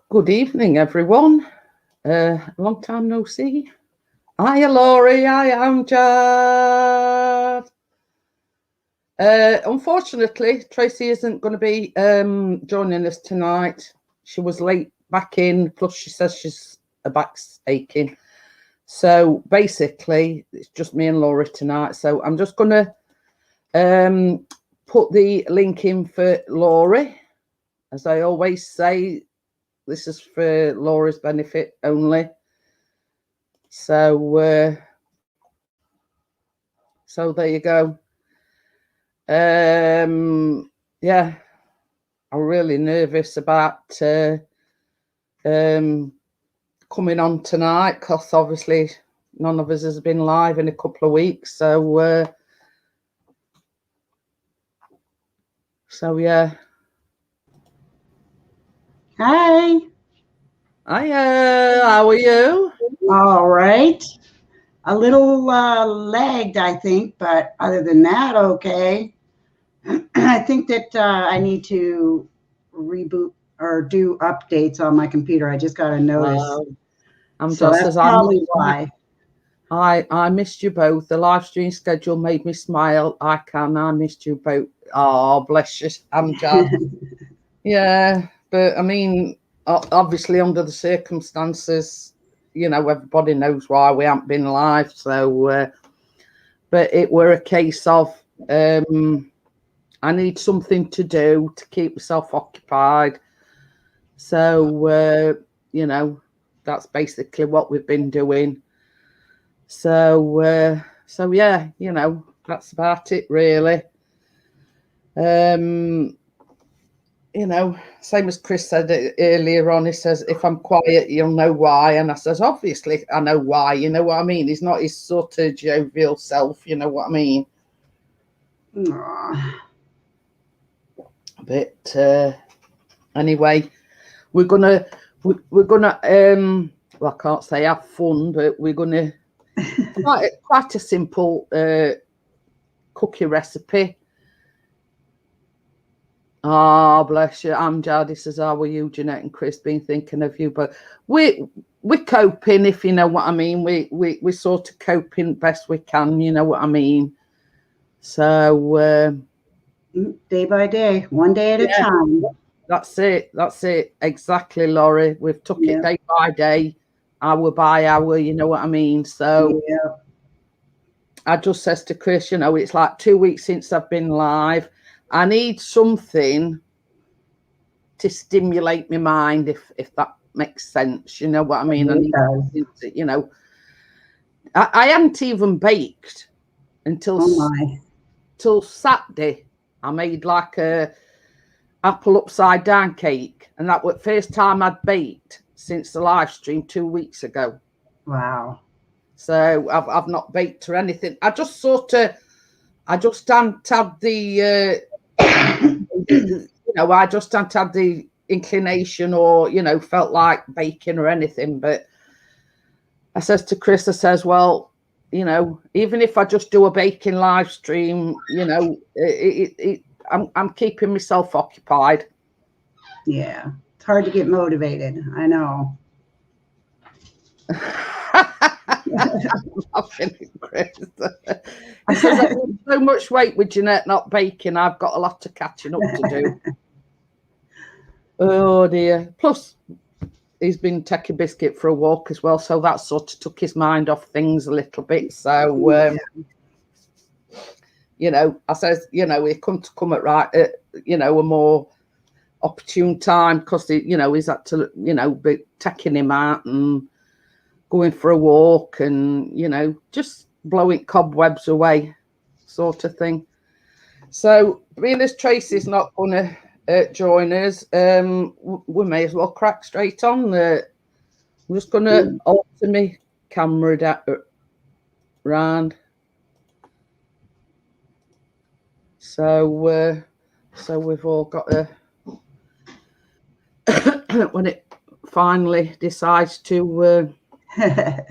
Good evening, everyone. Long time no see. Hiya, Laurie. Hiya, Amjad. Unfortunately, Tracy isn't going to be joining us tonight. She was late back in, plus she says her back's aching. So basically, it's just me and Laurie tonight. So I'm just going to put the link in for Laurie. As I always say, this is for Laura's benefit only. So there you go. Yeah, I'm really nervous about coming on tonight because obviously none of us has been live in a couple of weeks. So yeah. Hi. Hiya, how are you? All right. A little lagged, I think, but other than that, okay. I think that I need to reboot or do updates on my computer. I just got a notice. So that's probably why. I missed you both. The live stream schedule made me smile. I missed you both. Oh, bless you, Amjad. Yeah, but I mean, obviously under the circumstances, everybody knows why we haven't been live. So, but it were a case of I need something to do to keep myself occupied. So, that's basically what we've been doing. So yeah, that's about it really. Same as Chris said earlier on, he says, if I'm quiet, you'll know why. And I says, obviously I know why, you know what I mean? He's not his sort of jovial self, you know what I mean? Aww. But anyway, we're gonna well, I can't say have fun, but we're gonna quite a simple cookie recipe. Oh, bless you. Amjad, he says, how are you, Jeanette and Chris? Been thinking of you. But we're coping, if you know what I mean. We're sort of coping best we can, you know what I mean. So day by day, one day at a time. That's it. Exactly, Laurie. We've took it day by day, hour by hour, you know what I mean. So I just says to Chris, it's like 2 weeks since I've been live. I need something to stimulate my mind, if that makes sense. You know what I mean? I need something I hadn't even baked until Saturday. I made like a apple upside down cake, and that was the first time I'd baked since the live stream 2 weeks ago. Wow. So I've not baked or anything. I just hadn't had the I just hadn't had the inclination or felt like baking or anything. But I says to Chris, I says, well, even if I just do a baking live stream, I'm keeping myself occupied. Yeah, it's hard to get motivated. I know. Chris. He says, I lose so much weight with Jeanette not baking. I've got a lot of catching up to do. Oh dear. Plus, he's been taking Biscuit for a walk as well, so that sort of took his mind off things a little bit. So, I says, he couldn't come at a more opportune time because he's had to, be taking him out and going for a walk and just blowing cobwebs away, sort of thing. So, being as Tracy's not going to join us, we may as well crack straight on. I'm just going to alter my camera round. So we've all got when it finally decides to. I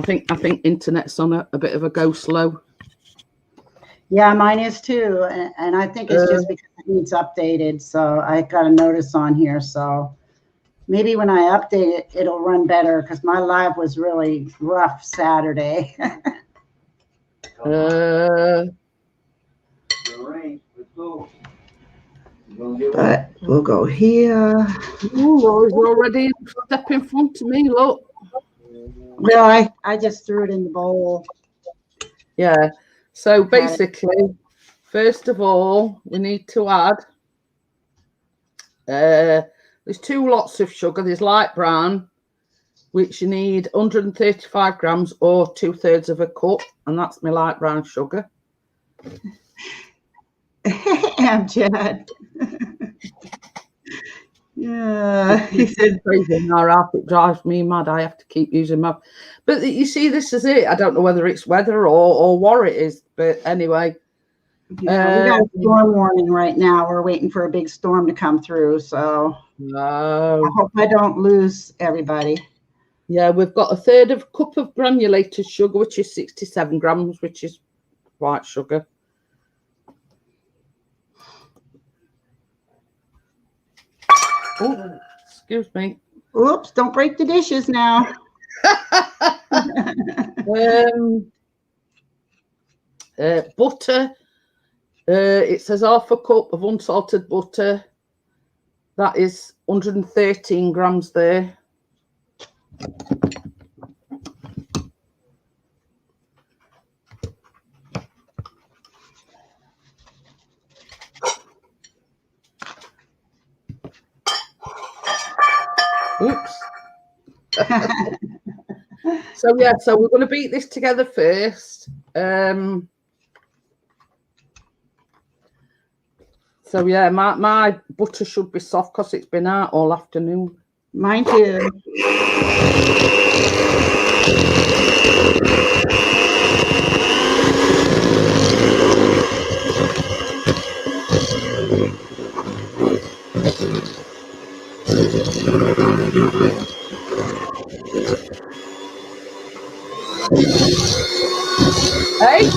think internet's on a bit of a go slow. Yeah, mine is too. And I think it's just because it needs updated. So I got a notice on here. So maybe when I update it, it'll run better because my live was really rough Saturday. But we'll go here. Oh, he's already step in front of me. Look. Well, I just threw it in the bowl. Yeah. So basically, first of all, we need to add. There's 2 lots of sugar. There's light brown, which you need 135 grams or 2/3 of a cup, and that's my light brown sugar. Amjad. Yeah, he said crazy. It drives me mad. I have to keep using my. But you see, this is it. I don't know whether it's weather or what it is, but anyway. Yeah, we got a storm warning right now. We're waiting for a big storm to come through. So no. I hope I don't lose everybody. Yeah, we've got 1/3 of a cup of granulated sugar, which is 67 grams, which is white sugar. Oh, excuse me. Oops, don't break the dishes now. Butter. It says 1/2 cup of unsalted butter. That is 113 grams there. Oops. So yeah, so we're going to beat this together first. So yeah, my butter should be soft because it's been out all afternoon. Mine too. Hey?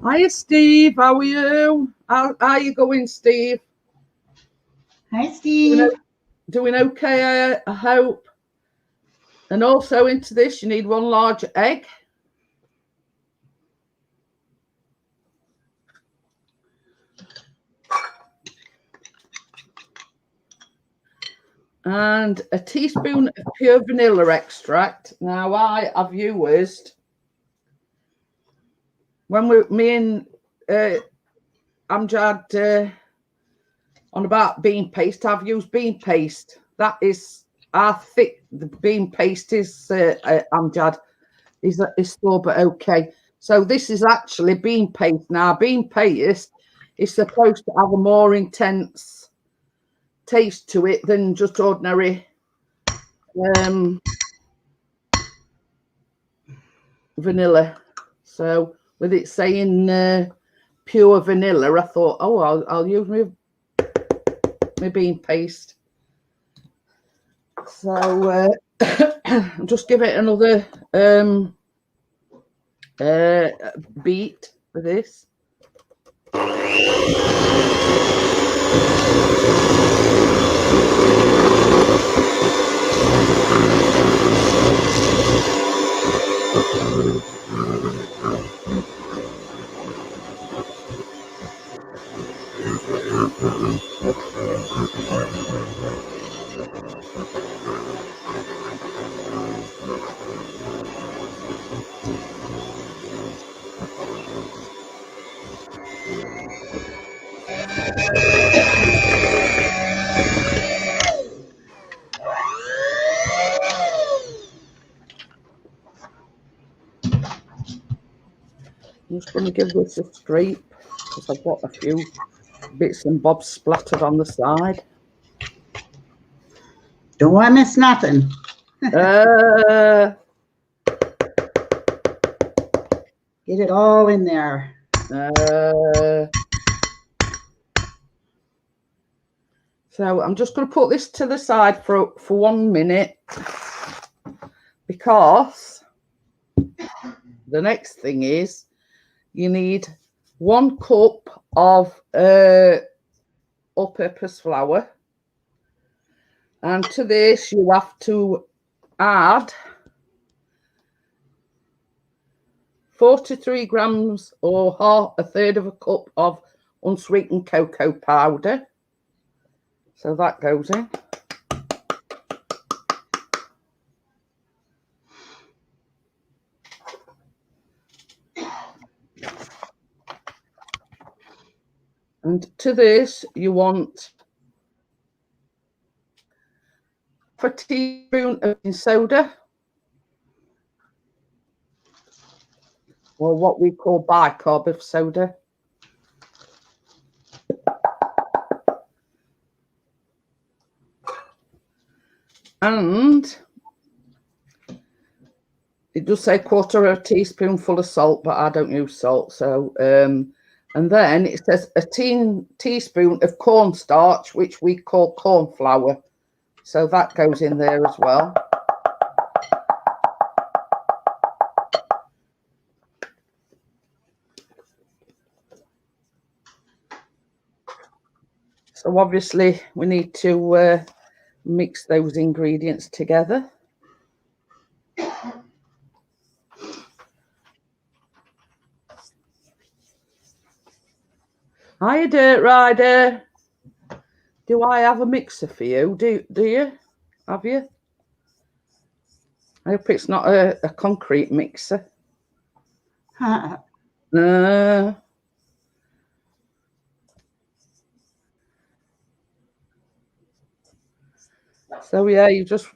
Hiya, Steve. How are you? How are you going, Steve? Hi, Steve. Doing okay, I hope. And also into this, you need 1 large egg. And a teaspoon of pure vanilla extract. Now, I have used, when me and Amjad on about bean paste, I've used bean paste. That is how thick the bean paste is, Amjad. Is still but okay. So this is actually bean paste. Now, bean paste is supposed to have a more intense taste to it than just ordinary vanilla. So with it saying pure vanilla, I thought, oh, I'll use my bean paste. So just give it another beat for this. I'm just going to give this a scrape because I've got a few bits and bobs splattered on the side. Don't want to miss nothing. Get it all in there. So I'm just going to put this to the side for 1 minute because the next thing is you need 1 cup of all-purpose flour, and to this you have to add 43 grams or a third of a cup of unsweetened cocoa powder. So that goes in. And to this, you want a teaspoon of baking soda, or what we call bicarb of soda. And it does say 1/4 teaspoonful of salt, but I don't use salt. So, and then it says a teaspoon of cornstarch, which we call corn flour. So that goes in there as well. So obviously we need to mix those ingredients together. Hiya, Dirt Rider. Do I have a mixer for you? Do you? Have you? I hope it's not a concrete mixer. So yeah, you just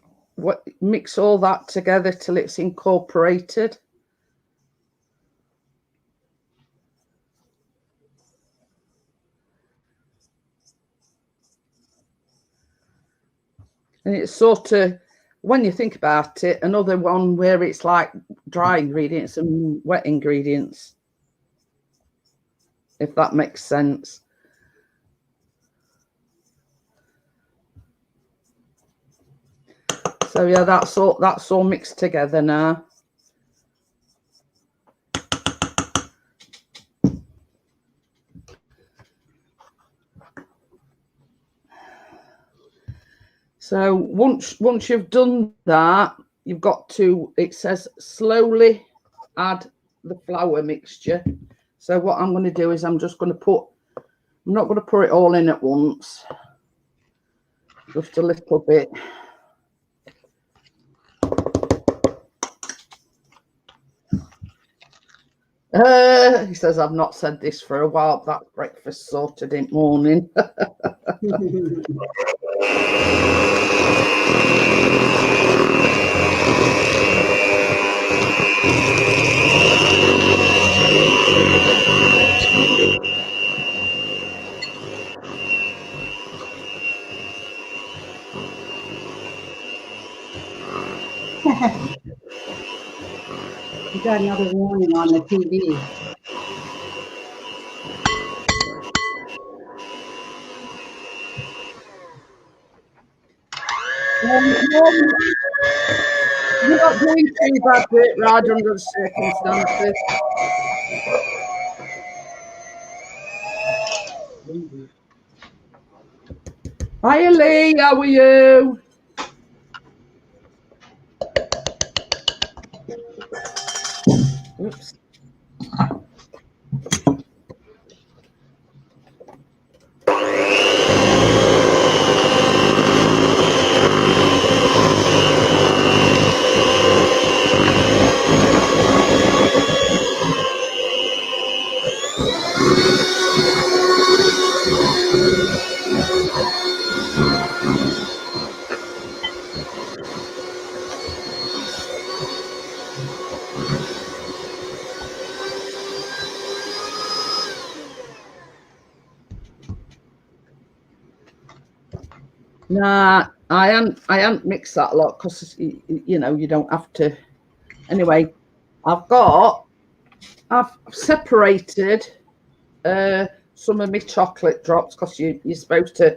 mix all that together till it's incorporated. And it's sort of, when you think about it, another one where it's like dry ingredients and wet ingredients, if that makes sense. So yeah, that's all mixed together now. So once you've done that, you've got to, it says slowly add the flour mixture. So what I'm going to do is I'm not going to put it all in at once, just a little bit. He says, I've not said this for a while. That breakfast sorted in morning. You got another warning on the TV. You're not doing too bad, Dirt Rider, under the circumstances. Hiya, Lee, how are you? Oops. Nah, I hadn't mixed that a lot because you know you don't have to. Anyway, I've separated some of my chocolate drops because you're supposed to.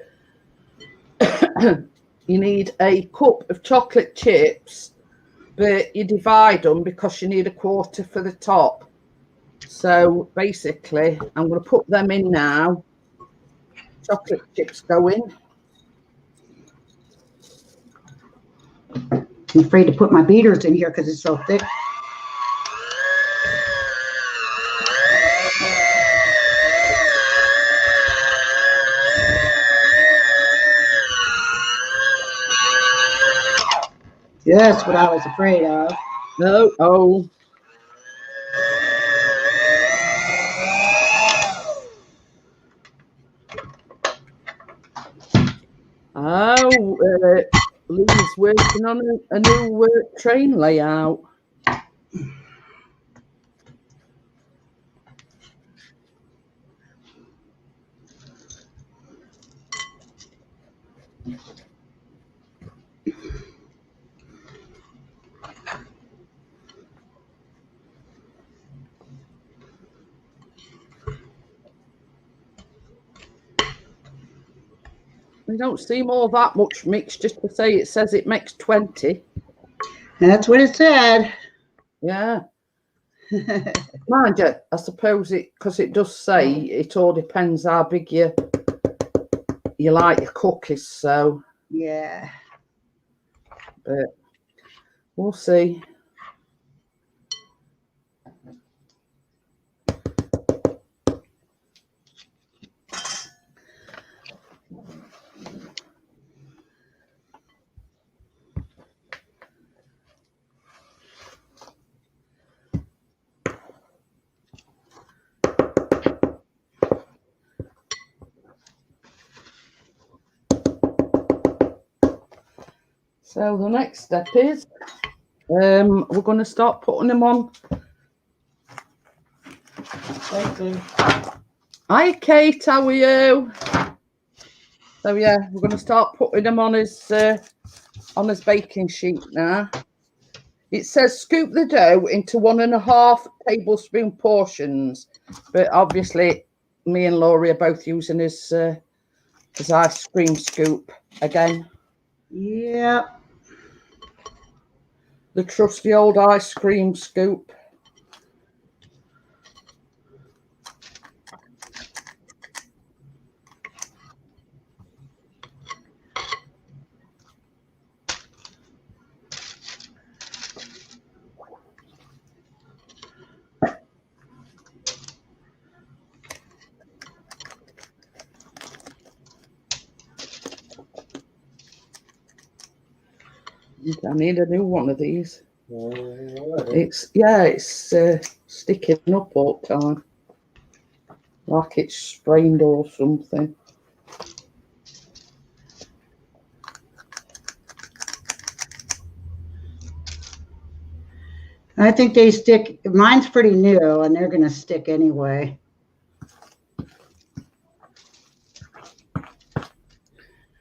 You need a cup of chocolate chips, but you divide them because you need a quarter for the top. So basically, I'm going to put them in now. Chocolate chips go in. I'm afraid to put my beaters in here because it's so thick. That's what I was afraid of. No, oh. Oh, Lee's working on a new train layout. We don't seem all that much mixed, just to say it says it makes 20. That's what it said. Yeah. Mind you, I suppose because it does say it all depends how big you like your cookies, so yeah. But we'll see. So the next step is we're going to start putting them on. Hi Kate, how are you? So yeah, we're going to start putting them on his baking sheet now. It says scoop the dough into 1.5 tablespoon portions, but obviously me and Laurie are both using his ice cream scoop again. Yeah. The trusty old ice cream scoop. I need a new one of these. It's sticking up all the time, like it's sprained or something. I think they stick. Mine's pretty new, and they're going to stick anyway.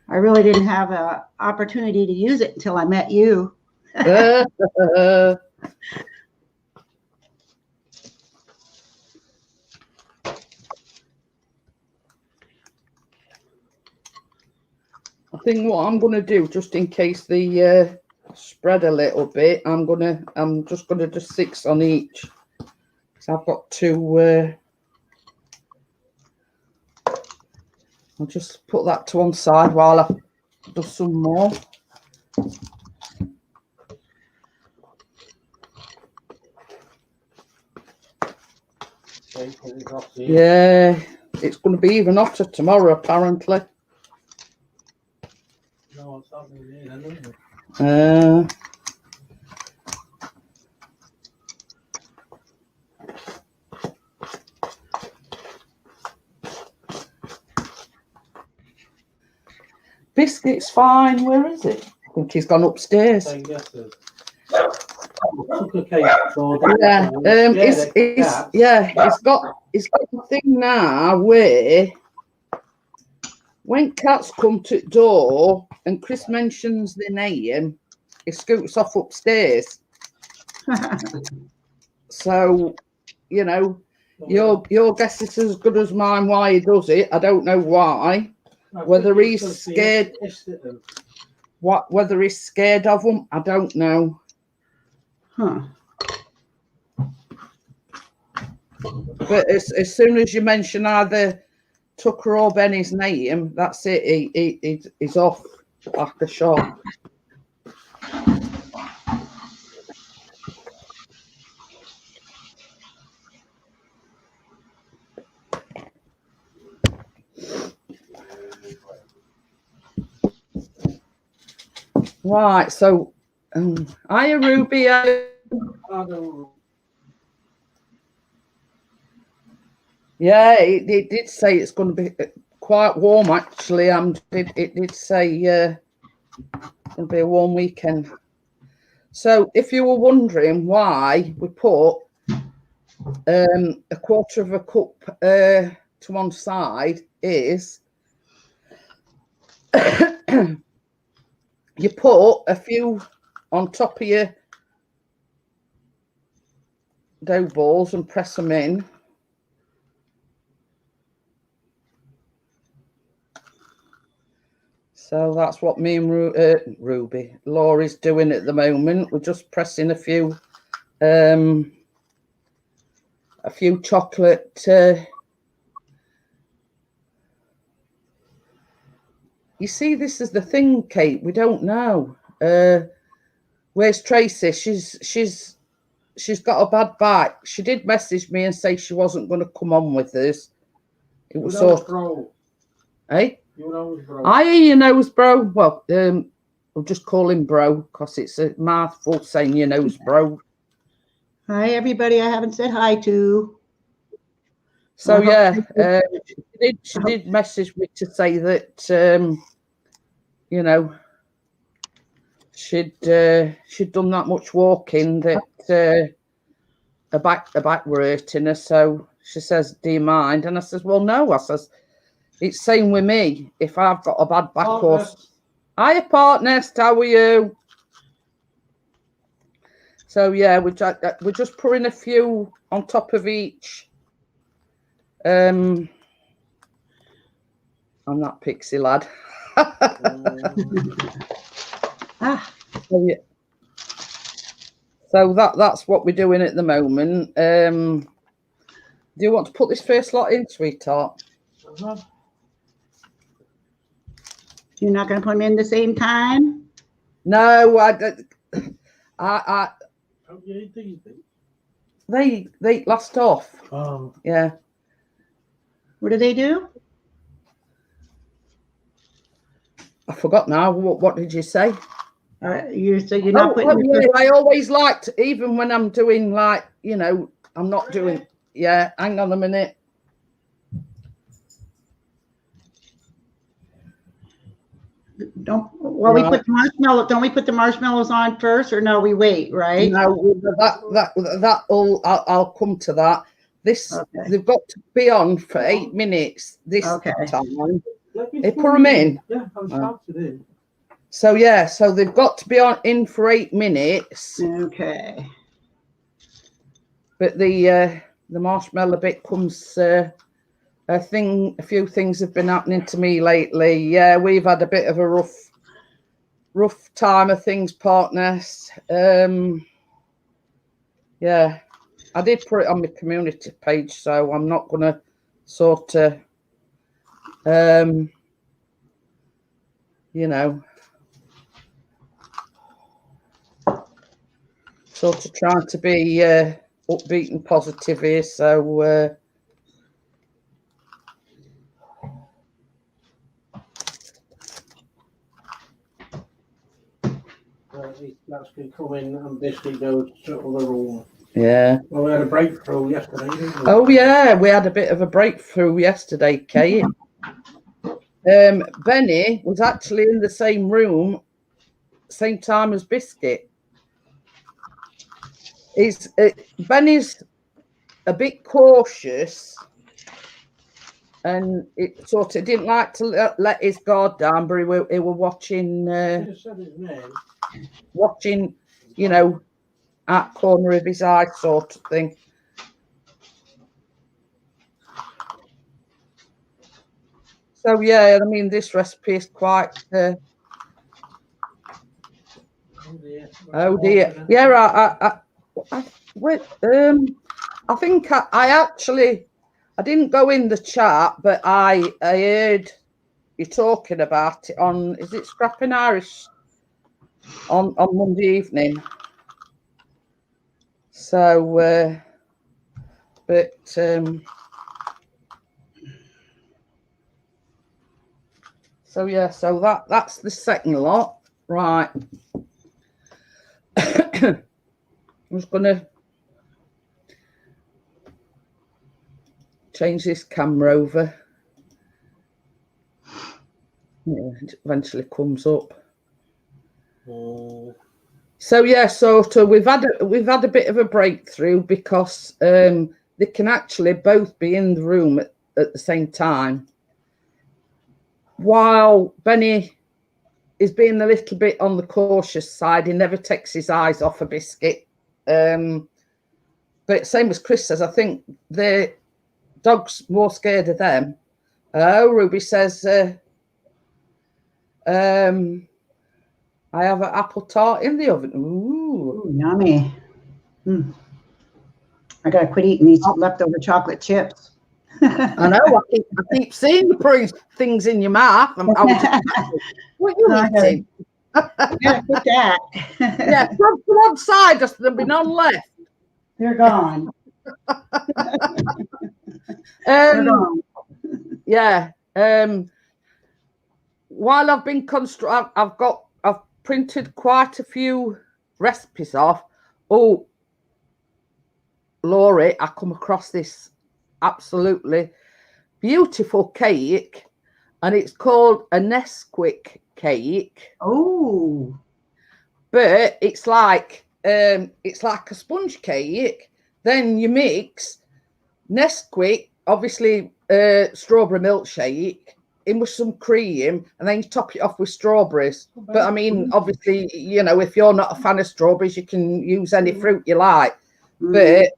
I really didn't have an opportunity to use it until I met you. I think what I'm going to do, just in case they spread a little bit, I'm just gonna do 6 on each. So I've got 2. I'll just put that to one side while I do some more. Yeah, it's going to be even hotter tomorrow, apparently. Biscuit's fine. Where is it? I think he's gone upstairs. Yeah, he's got a thing now where when cats come to the door and Chris mentions their name, he scoots off upstairs. So, you know, your guess is as good as mine why he does it. I don't know why. Whether he's scared, whether he's scared of them, I don't know. Huh. But as soon as you mention either Tucker or Benny's name, that's it. He's off like a shot. Right, so hiya Ruby. Yeah, it did say it's going to be quite warm actually. It did say it'll be a warm weekend. So if you were wondering why we put a quarter of a cup to one side, is you put a few on top of your dough balls and press them in. So that's what me and Ruby, Laurie's doing at the moment. We're just pressing a few chocolate. You see, this is the thing, Kate. We don't know. Where's Tracy? She's got a bad back. She did message me and say she wasn't going to come on with us. It was sort of, eh? I hear your nose, bro. Well, I'll just call him bro because it's a mouthful saying your nose, bro. Hi, everybody. I haven't said hi to. So yeah, she did message me to say that you know, she'd done that much walking that her back were hurting her. So she says, "Do you mind?" And I says, "Well, no." I says, "It's same with me. If I've got a bad back or..." Hiya, partner. How are you? So yeah, we're just putting a few on top of each. I'm that pixie lad. So that's what we're doing at the moment. Do you want to put this first lot in, sweetheart? You're not going to put them in the same time? No, they last off. Oh yeah. What do they do? I forgot now. What did you say? You're not putting. Yeah, I always liked, even when I'm doing like, you know, I'm not doing. Yeah, hang on a minute. Don't we put the marshmallow? Don't we put the marshmallows on first, or no? We wait, right? No, I'll come to that. This they've got to be on for 8 minutes this time. They put them in. Yeah, I'm started in. So yeah, so they've got to be in for 8 minutes. Okay. But the marshmallow bit comes. A few things have been happening to me lately. Yeah, we've had a bit of a rough time of things, partners. Yeah, I did put it on my community page, so I'm not gonna sort of, you know, sort of trying to be upbeat and positive here. So. That's going to come in and basically go to the room. Yeah. Well, we had a breakthrough yesterday, didn't we? Oh, yeah, we had a bit of a breakthrough yesterday, Kate. Benny was actually in the same room, same time as Biscuit. Benny's a bit cautious and it sort of didn't like to let his guard down, but he were watching, watching, you know, at corner of his eye sort of thing. So yeah, I mean, this recipe is quite. Oh dear. Yeah, I think I actually I didn't go in the chat, but I heard you talking about it on, is it Scrapping Irish on Monday evening? So, but so yeah, so that's the second lot, right? I'm just gonna change this camera over. Yeah, it eventually comes up. So yeah, so we've had a bit of a breakthrough because they can actually both be in the room at the same time. While Benny is being a little bit on the cautious side, he never takes his eyes off a biscuit. But same as Chris says, I think the dog's more scared of them. Oh, Ruby says, I have an apple tart in the oven. Ooh, yummy. I gotta quit eating these leftover chocolate chips. I know. I keep seeing you putting things in your mouth. I was just, what are you eating? Yeah, quit that. Yeah, from one side, just there'll be none left. They're gone. They're gone. Yeah. While I've been I've printed quite a few recipes off. Oh, Laurie, I come across this absolutely beautiful cake, and it's called a Nesquik cake. Oh, but it's like a sponge cake. Then you mix Nesquik, obviously strawberry milkshake, in with some cream, and then you top it off with strawberries. But I mean, obviously, you know, if you're not a fan of strawberries, you can use any fruit you like. But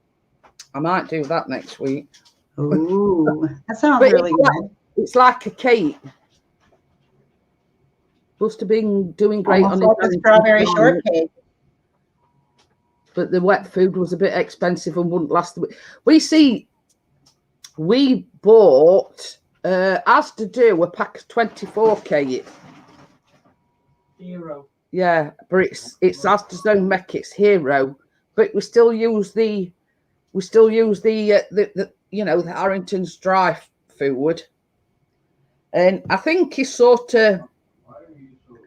I might do that next week. Ooh, that sounds really good. It's like a cake. Supposed to be doing great almost on like a strawberry shortcake. But the wet food was a bit expensive and wouldn't last the week. We bought as to do a pack of 24 cake. Hero. Yeah, but it's as to don't make it's Hero, but we still use the you know, the Harrington's dry food, and I think he's sort of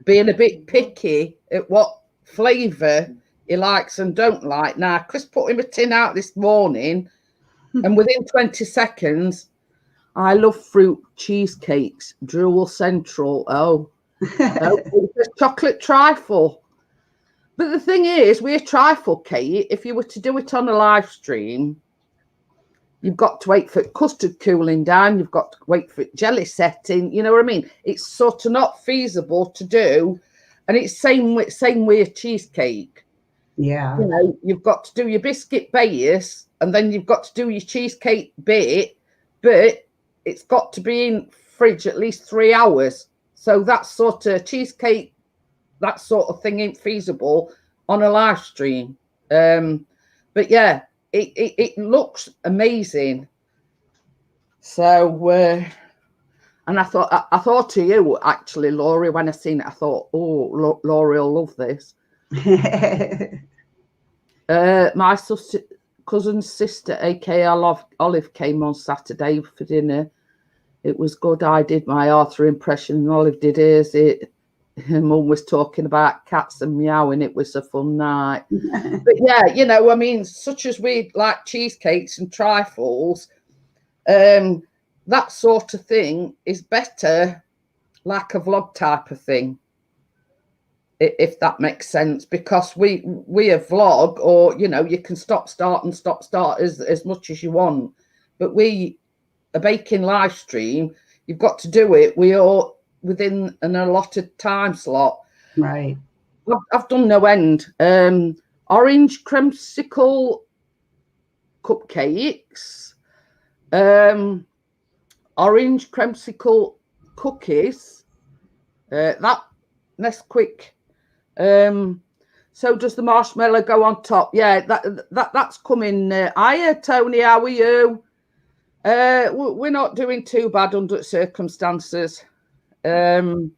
being a bit picky at what flavour he likes and don't like. Now, Chris put him a tin out this morning, and within 20 seconds, I love fruit cheesecakes, Drool Central. Oh, it's a chocolate trifle. But the thing is, with a trifle cake, if you were to do it on a live stream, you've got to wait for custard cooling down. You've got to wait for jelly setting. You know what I mean? It's sort of not feasible to do. And it's same with a cheesecake. Yeah. You know, you've got to do your biscuit base, and then you've got to do your cheesecake bit, but it's got to be in fridge at least 3 hours. So that sort of cheesecake, that sort of thing ain't feasible on a live stream. But yeah, it looks amazing. So and I thought to you actually, Laurie, when I seen it, I thought, oh, Laurie will love this. My cousin's sister, aka Olive, came on Saturday for dinner. It was good. I did my Arthur impression, and Olive did hers. Mum was talking about cats and meowing. It was a fun night. But yeah, you know, I mean, such as we like cheesecakes and trifles, that sort of thing is better like a vlog type of thing, if that makes sense, because we a vlog, or you know, you can stop start as much as you want, but we a baking live stream, you've got to do it within an allotted time slot. Right. I've done no end. Orange creamsicle cupcakes, orange creamsicle cookies. That Nesquik. So does the marshmallow go on top? Yeah, that's coming. Hiya, Tony. How are you? We're not doing too bad under circumstances. Well,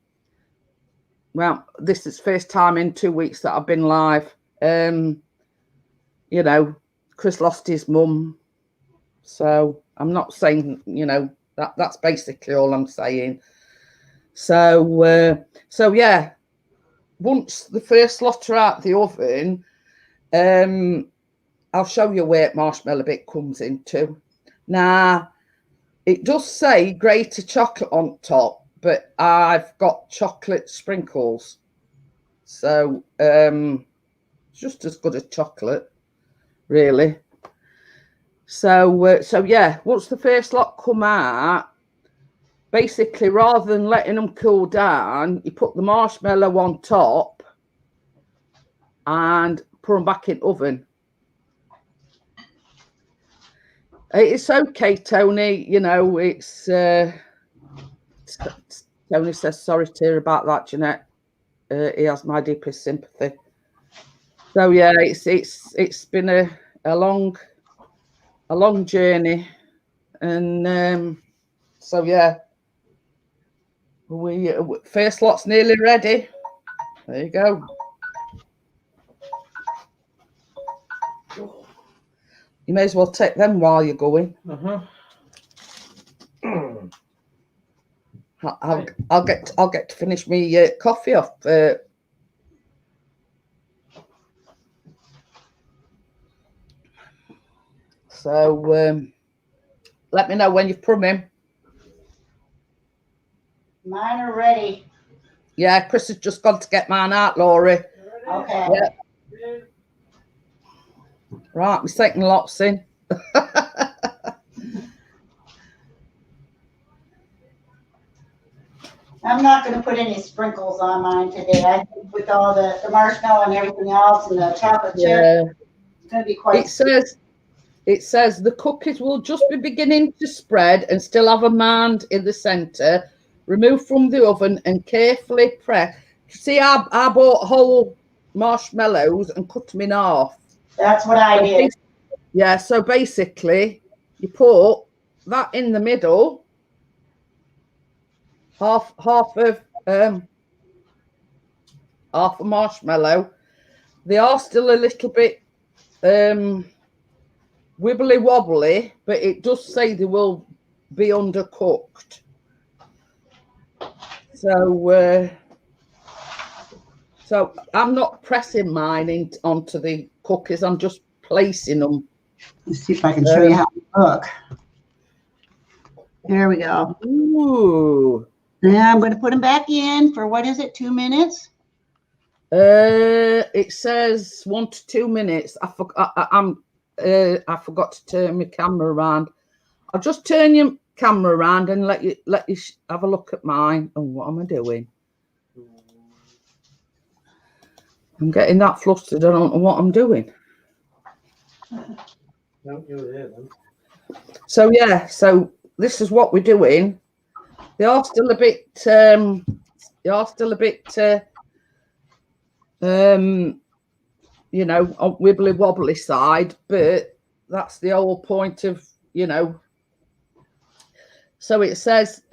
this is first time in 2 weeks that I've been live. You know, Chris lost his mum, so I'm not saying, you know, that's basically all I'm saying. So yeah, once the first lot are out the oven, I'll show you where marshmallow bit comes into. Now, it does say grated chocolate on top, but I've got chocolate sprinkles. So it's just as good as chocolate, really. So yeah, once the first lot come out, basically, rather than letting them cool down, you put the marshmallow on top and put them back in oven. It's okay, Tony. You know, it's Tony says sorry to hear about that, Jeanette. He has my deepest sympathy. So yeah, it's been a long journey, and so yeah, we first lot's nearly ready. There you go. You may as well take them while you're going. I'll get to finish me coffee off. So let me know when you've put them in. Mine are ready. Yeah, Chris has just gone to get mine out, Laurie. Okay. Yeah. Right, we're taking lots in. I'm not going to put any sprinkles on mine today. I think with all the marshmallow and everything else and the chocolate chip, it's going to be quite. It says the cookies will just be beginning to spread and still have a mound in the centre. Remove from the oven and carefully press. See, I bought whole marshmallows and cut them in half. That's what I did. Yeah, so basically, you put that in the middle, half of half a marshmallow. They are still a little bit wibbly wobbly, but it does say they will be undercooked. So I'm not pressing mine onto the cookies. I'm just placing them. Let's see if I can show you how they look. There we go. Ooh. Now I'm going to put them back in for, what is it, 2 minutes? It says 1 to 2 minutes. I forgot to turn my camera around. I'll just turn your camera around and let you have a look at mine. And what am I doing? I'm getting that flustered. I don't know what I'm doing. So yeah, so this is what we're doing. They are still a bit you know, on wibbly wobbly side, but that's the whole point of, you know. So it says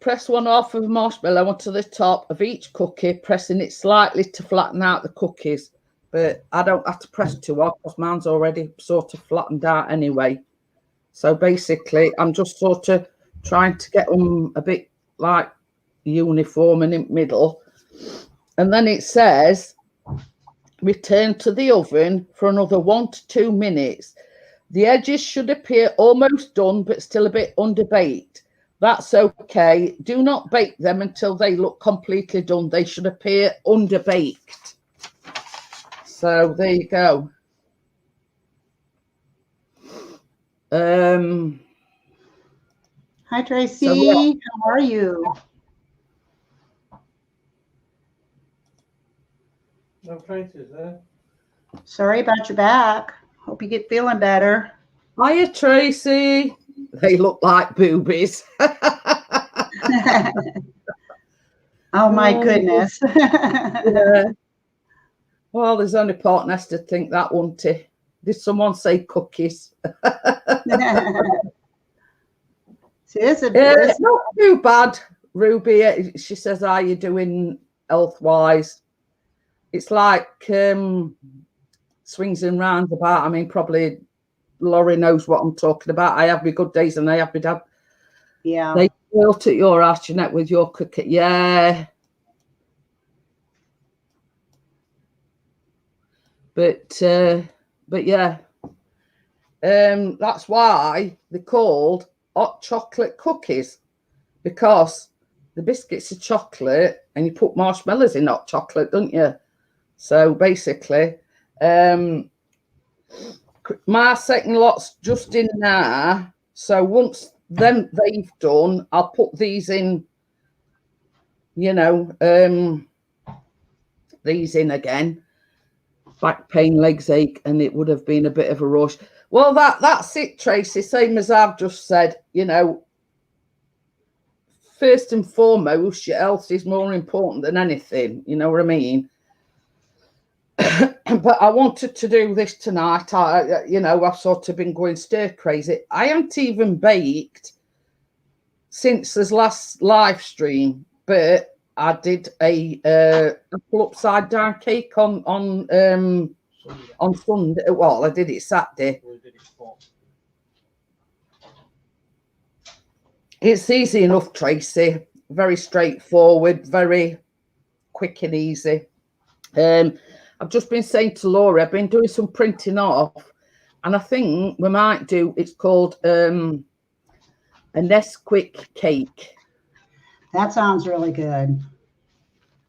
press one half of a marshmallow onto the top of each cookie, pressing it slightly to flatten out the cookies. But I don't have to press too hard because mine's already sort of flattened out anyway. So basically, I'm just sort of trying to get them a bit like uniform and in the middle. And then it says, return to the oven for another 1 to 2 minutes. The edges should appear almost done, but still a bit underbaked. That's okay. Do not bake them until they look completely done. They should appear underbaked. So there you go. Hi, So Tracy. How are you? No Tracy's there. Sorry about your back. Hope you get feeling better. hiya, Tracy. They look like boobies. Oh my goodness. Yeah. Well, there's only part nest to think that, won't it? Did someone say cookies? See, this It's not too bad, Ruby. She says, "How you doing health-wise?" It's like swings and roundabout. I mean, probably Laurie knows what I'm talking about. I have my good days and I have my bad. yeah. They built at your house, Jeanette, with your cookie. Yeah. But yeah. That's why they're called hot chocolate cookies, because the biscuits are chocolate and you put marshmallows in hot chocolate, don't you? So basically, my second lot's just in there. So once they've done, I'll put these in, these in again. Back pain, legs ache, and it would have been a bit of a rush. Well, that's it, Tracy. Same as I've just said, first and foremost, your health is more important than anything. You know what I mean? But I wanted to do this tonight. I've sort of been going stir crazy. I haven't even baked since this last live stream, but I did a apple upside down cake on Sunday. Well, I did it Saturday. It's easy enough, Tracy. Very straightforward, very quick and easy. I've just been saying to Laura, I've been doing some printing off, and I think we might do, it's called a Nesquik cake. That sounds really good.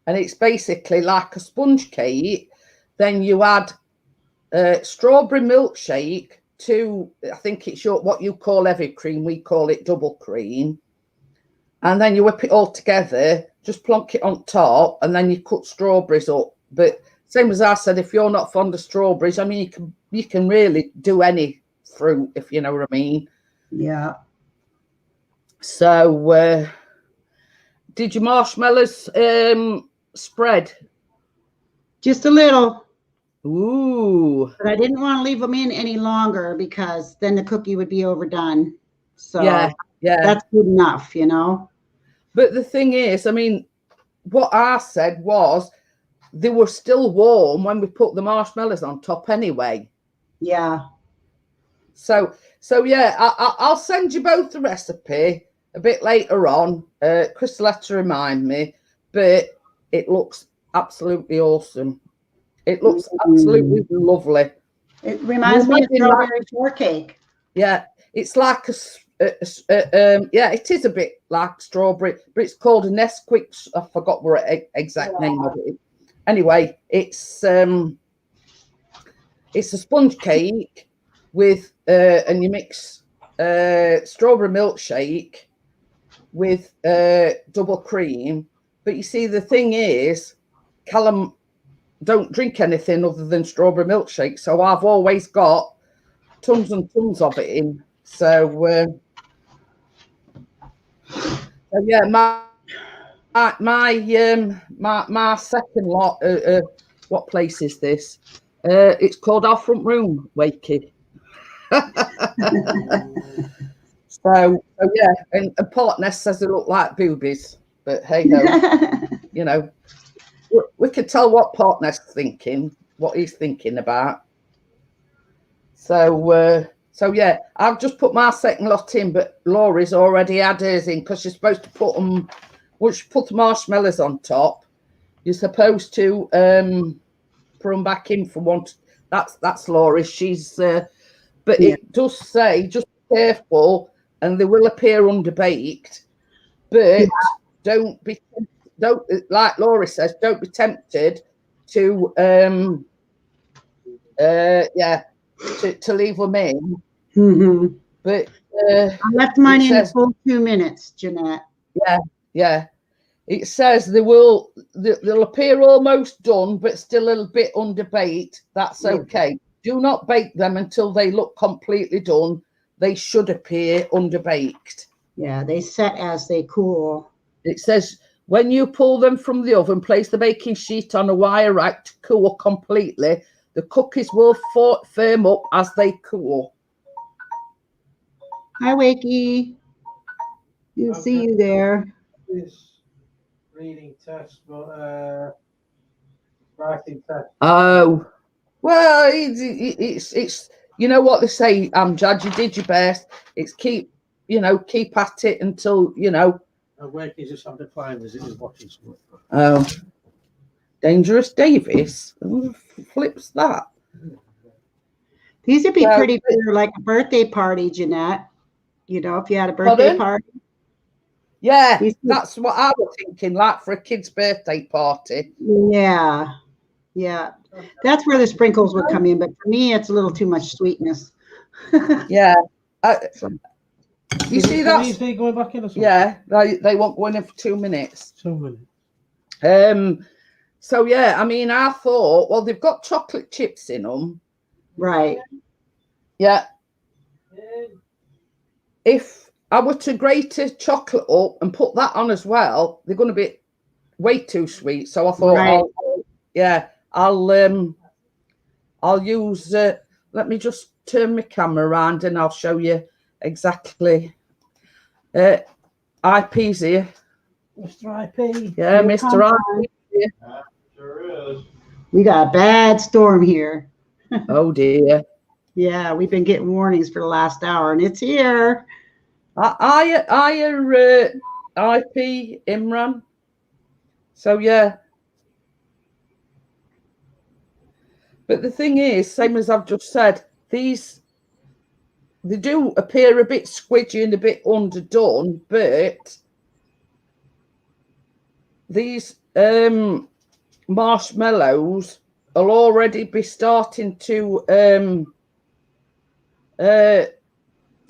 And it's basically like a sponge cake. Then you add strawberry milkshake to, I think it's what you call heavy cream. We call it double cream. And then you whip it all together, just plonk it on top, and then you cut strawberries up. But same as I said, if you're not fond of strawberries, I mean, you can really do any fruit, if you know what I mean. Yeah. So, did your marshmallows spread? Just a little. Ooh. But I didn't want to leave them in any longer because then the cookie would be overdone. So yeah, that's good enough, But the thing is, I mean, what I said was they were still warm when we put the marshmallows on top anyway. Yeah. So yeah, I'll send you both the recipe a bit later on. Crystal had to remind me, but it looks absolutely awesome. It looks absolutely lovely. It reminds me of strawberry shortcake. Yeah, it's like yeah, it is a bit like strawberry, but it's called a Nesquik. I forgot what exact name of it. Anyway, it's a sponge cake with and you mix strawberry milkshake with double cream. But you see, the thing is, Callum don't drink anything other than strawberry milkshake, so I've always got tons and tons of it in. So yeah, my second lot. What place is this? It's called Our Front Room, Wakey. So yeah, and Port Nest says they look like boobies, but hey ho, we could tell what Port Nest's thinking, what he's thinking about. So yeah, I've just put my second lot in, but Laurie's already had hers in because you're supposed to put them. Once you put the marshmallows on top, you're supposed to put them back in for one. That's Laurie. She's but it does say just be careful, and they will appear underbaked. But don't like Laurie says, don't be tempted to to leave them in. Mm-hmm. But I left mine it in a says- full 2 minutes, Jeanette. Yeah. It says they'll appear almost done, but still a little bit under baked. That's okay. Do not bake them until they look completely done. They should appear under baked. Yeah, they set as they cool. It says when you pull them from the oven, place the baking sheet on a wire rack to cool completely. The cookies will firm up as they cool. Hi, Wakey. You see you there. This reading test, but writing test. Oh, well, it's you know what they say, Amjad, you did your best. It's keep at it until, Where is just having to climb as it is watching something. Oh, Dangerous Davis. Who flips that? These would be Well, pretty for like a birthday party, Jeanette. If you had a birthday Pardon? party. Yeah, These- that's what I was thinking, like for a kid's birthday party. Yeah. That's where the sprinkles would come in. But for me, it's a little too much sweetness. Yeah. So- You see that? Is he going back in or something? Yeah, they won't go in for 2 minutes. 2 minutes. So yeah, I mean, I thought, well, they've got chocolate chips in them. Right. Yeah. If I were to grate a chocolate up and put that on as well, they're going to be way too sweet. So I thought, Right. I'll use. Let me just turn my camera around and I'll show you exactly. IP's here. Mr. IP. Yeah, Here Mr. comes IP. Here. Sure is. We got a bad storm here. Oh dear. Yeah, we've been getting warnings for the last hour, and it's here. IP Imran. So yeah. But the thing is, same as I've just said, they do appear a bit squidgy and a bit underdone, but these marshmallows will already be starting to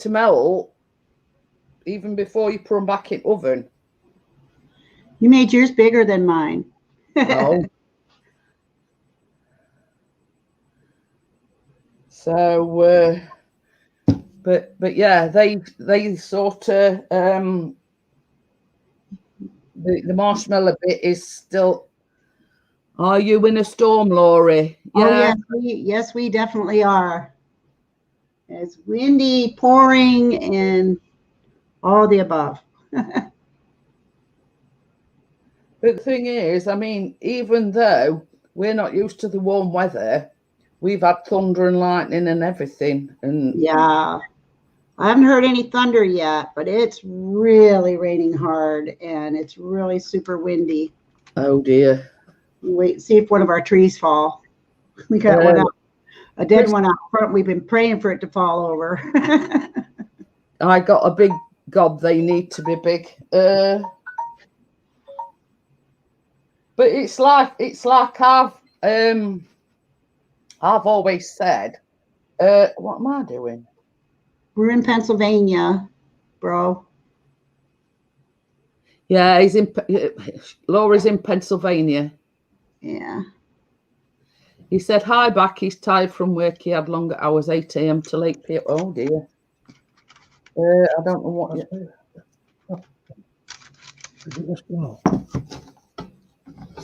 melt even before you put them back in oven. You made yours bigger than mine. Oh. So, but yeah, they sort of the marshmallow bit is still. Are you in a storm, Laurie? Yeah. Oh, yes, we definitely are. It's windy, pouring, and all the above. But the thing is, I mean, even though we're not used to the warm weather, we've had thunder and lightning and everything. And yeah, I haven't heard any thunder yet, but it's really raining hard and it's really super windy. Oh dear. Wait, see if one of our trees fall. We got one out, a dead one out front. We've been praying for it to fall over. I got a big gob. They need to be big. But it's like I've always said. What am I doing? We're in Pennsylvania, bro. Yeah, Laura's in Pennsylvania. Yeah. He said hi back. He's tired from work. He had longer hours, 8 a.m. till 8 p.m. Oh dear. I don't know what.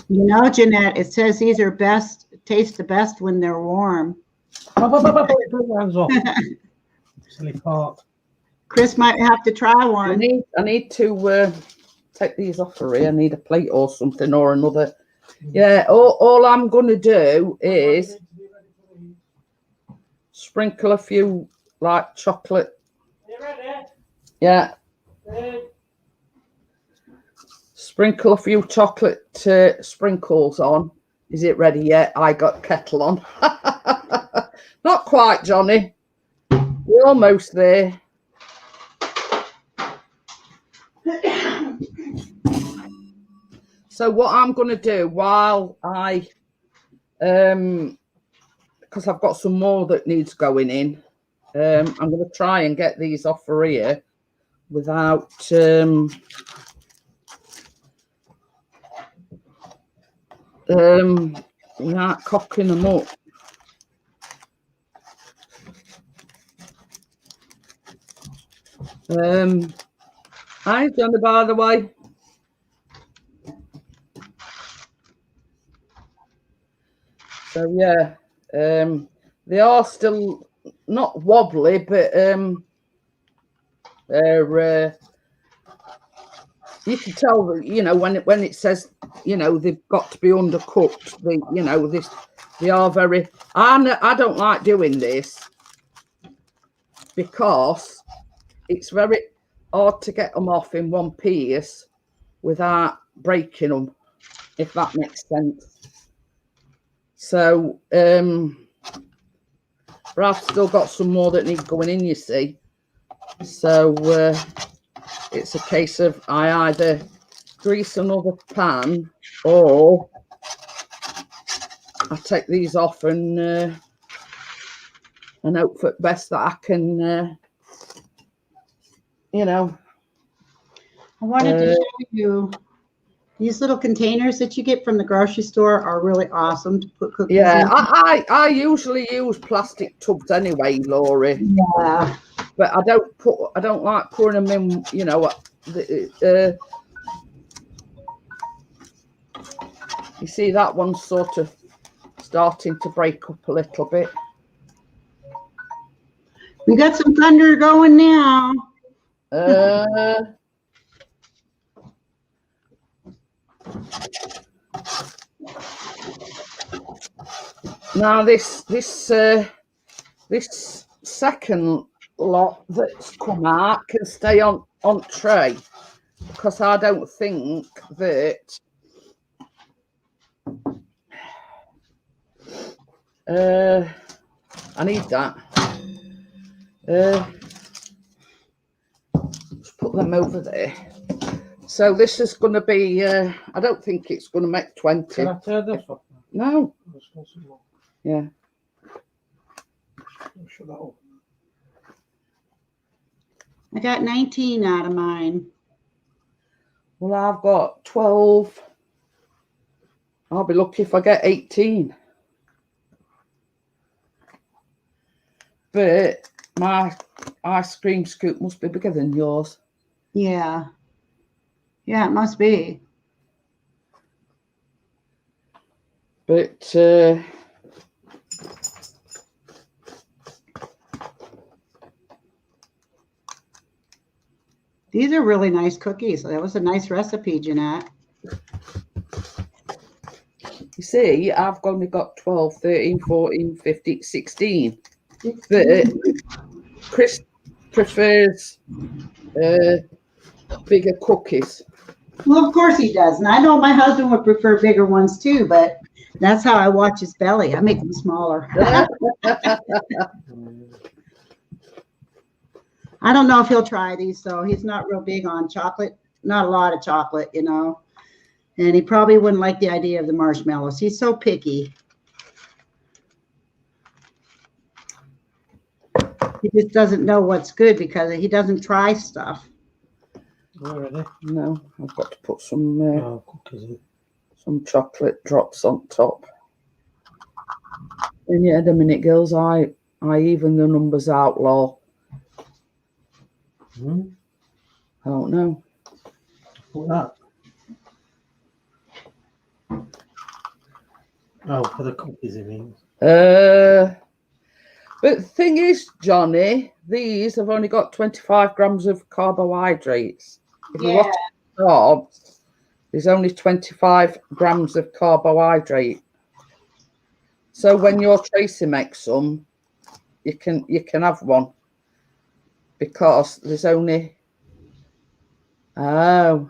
You know, Jeanette, it says these are taste the best when they're warm. Hands off. Silly part. Chris might have to try one. I need to take these off for here. I need a plate or something or another. Yeah, all I'm going to do is sprinkle a few like chocolate. Yeah. Sprinkle a few chocolate sprinkles on. Is it ready yet? I got kettle on. Not quite, Johnny. We're almost there. So what I'm going to do while I, because I've got some more that needs going in. I'm going to try and get these off for here without without cocking them up. Hi, Johnny, by the way. So yeah, they are still not wobbly, but they're you can tell that, you know, when it says, you know, they've got to be undercooked. You know, they are very. I don't like doing this because it's very hard to get them off in one piece without breaking them, if that makes sense. So, but I've still got some more that need going in, you see. So it's a case of I either grease another pan or I take these off and hope for the best that I can, you know. I wanted to show you these little containers that you get from the grocery store are really awesome to put cookies Yeah, in. I usually use plastic tubs anyway, Laurie. Yeah. But I don't like pouring them in, you know. You see that one's sort of starting to break up a little bit. We got some thunder going now. Now this second lot that's come out can stay on tray because I don't think that I need that. Let's put them over there. So this is going to be, I don't think it's going to make 20. Can I turn this off? No. Yeah. Shut that up. I got 19 out of mine. Well, I've got 12. I'll be lucky if I get 18. But my ice cream scoop must be bigger than yours. Yeah. Yeah, it must be. But These are really nice cookies. That was a nice recipe, Jeanette. you see, I've only got 12, 13, 14, 15, 16. But Chris prefers bigger cookies. Well, of course he does. And I know my husband would prefer bigger ones too, but that's how I watch his belly. I make them smaller. I don't know if he'll try these, so he's not real big on chocolate. Not a lot of chocolate, you know. And he probably wouldn't like the idea of the marshmallows. He's so picky. He just doesn't know what's good because he doesn't try stuff. Already? No, I've got to put some Cookies in. some chocolate drops on top. And yeah, a minute, girls, I even the numbers out, Law. I don't know. What that? Oh, for the cookies, you mean? But the thing is, Johnny, these have only got 25 grams of carbohydrates. If you watch carbs, there's only 25 grams of carbohydrate. So when your Tracy makes some, you can have one because there's only So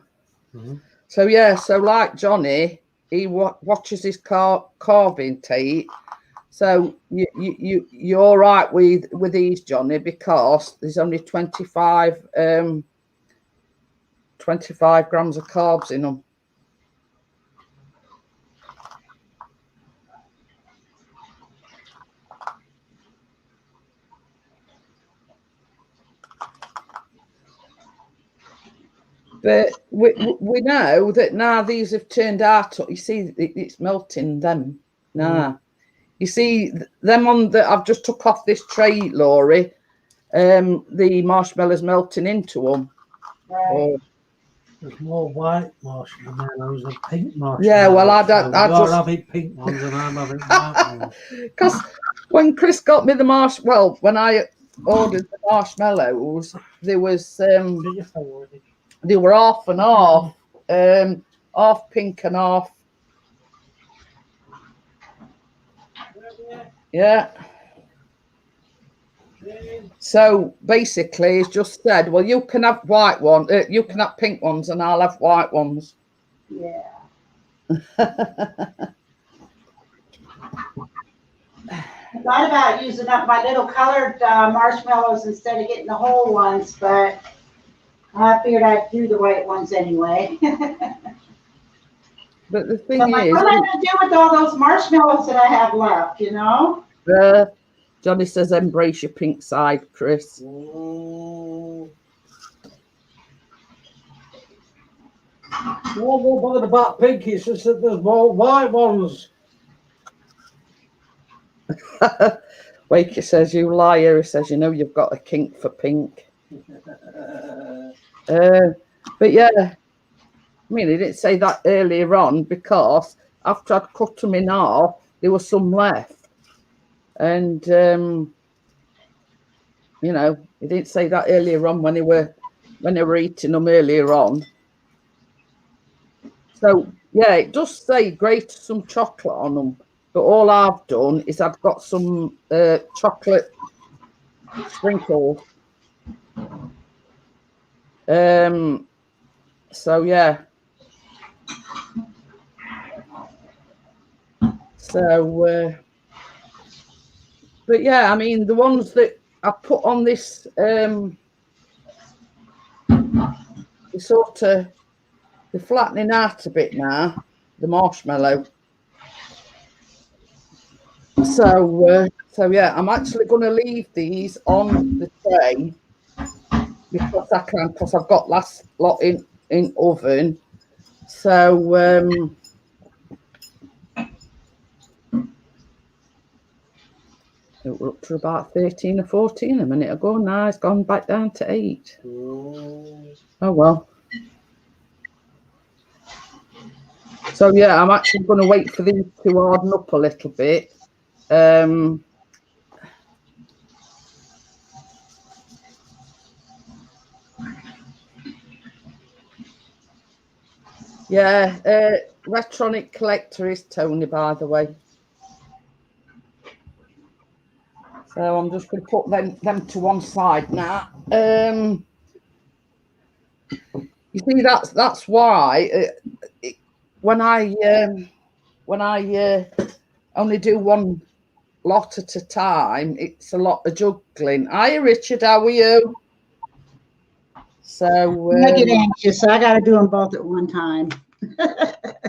yeah, so like Johnny, he watches his carb intake. So you're all right with these, Johnny, because there's only 25 grams of carbs in them. But we know that now these have turned out. You see, it's melting them now. You see them on the. I've just took off this tray, Laurie. The marshmallows melting into them. Right. Oh. There's more white marshmallows than pink marshmallows. Yeah, well, I So just you're having pink ones and I'm having white ones. Because when Chris got me the when I ordered the marshmallows, there was they were half and half, half pink and half. Yeah. So basically, it's just said, well, you can have white one, you can have pink ones, and I'll have white ones. Yeah. I thought about using up my little colored marshmallows instead of getting the whole ones, but I figured I'd do the white ones anyway. But the thing What am I going to do with all those marshmallows that I have left, you know? Johnny says, embrace your pink side, Chris. Well, don't bother about pink, it's just that there's more white ones. Wakey says, you liar. He says, you know, you've got a kink for pink. But yeah, I mean, he didn't say that earlier on because after I'd cut them in half, there was some left. And, you know, he didn't say that earlier on when they were eating them earlier on. So, yeah, it does say grate some chocolate on them. But all I've done is I've got some chocolate sprinkles. So, yeah. So, but yeah, I mean, the ones that I put on this, they're flattening out a bit now, the marshmallow. So yeah, I'm actually going to leave these on the tray because I can, because I've got last lot in oven. So it was up to about 13 or 14 a minute ago. Now it's gone back down to 8. Oh well. So yeah, I'm actually going to wait for these to harden up a little bit. Yeah, Retronic Collector is Tony, by the way. So I'm just going to put them to one side now. You see, that's why when I only do one lot at a time, it's a lot of juggling. Hiya, Richard, how are you? So I get anxious, so I got to do them both at one time. The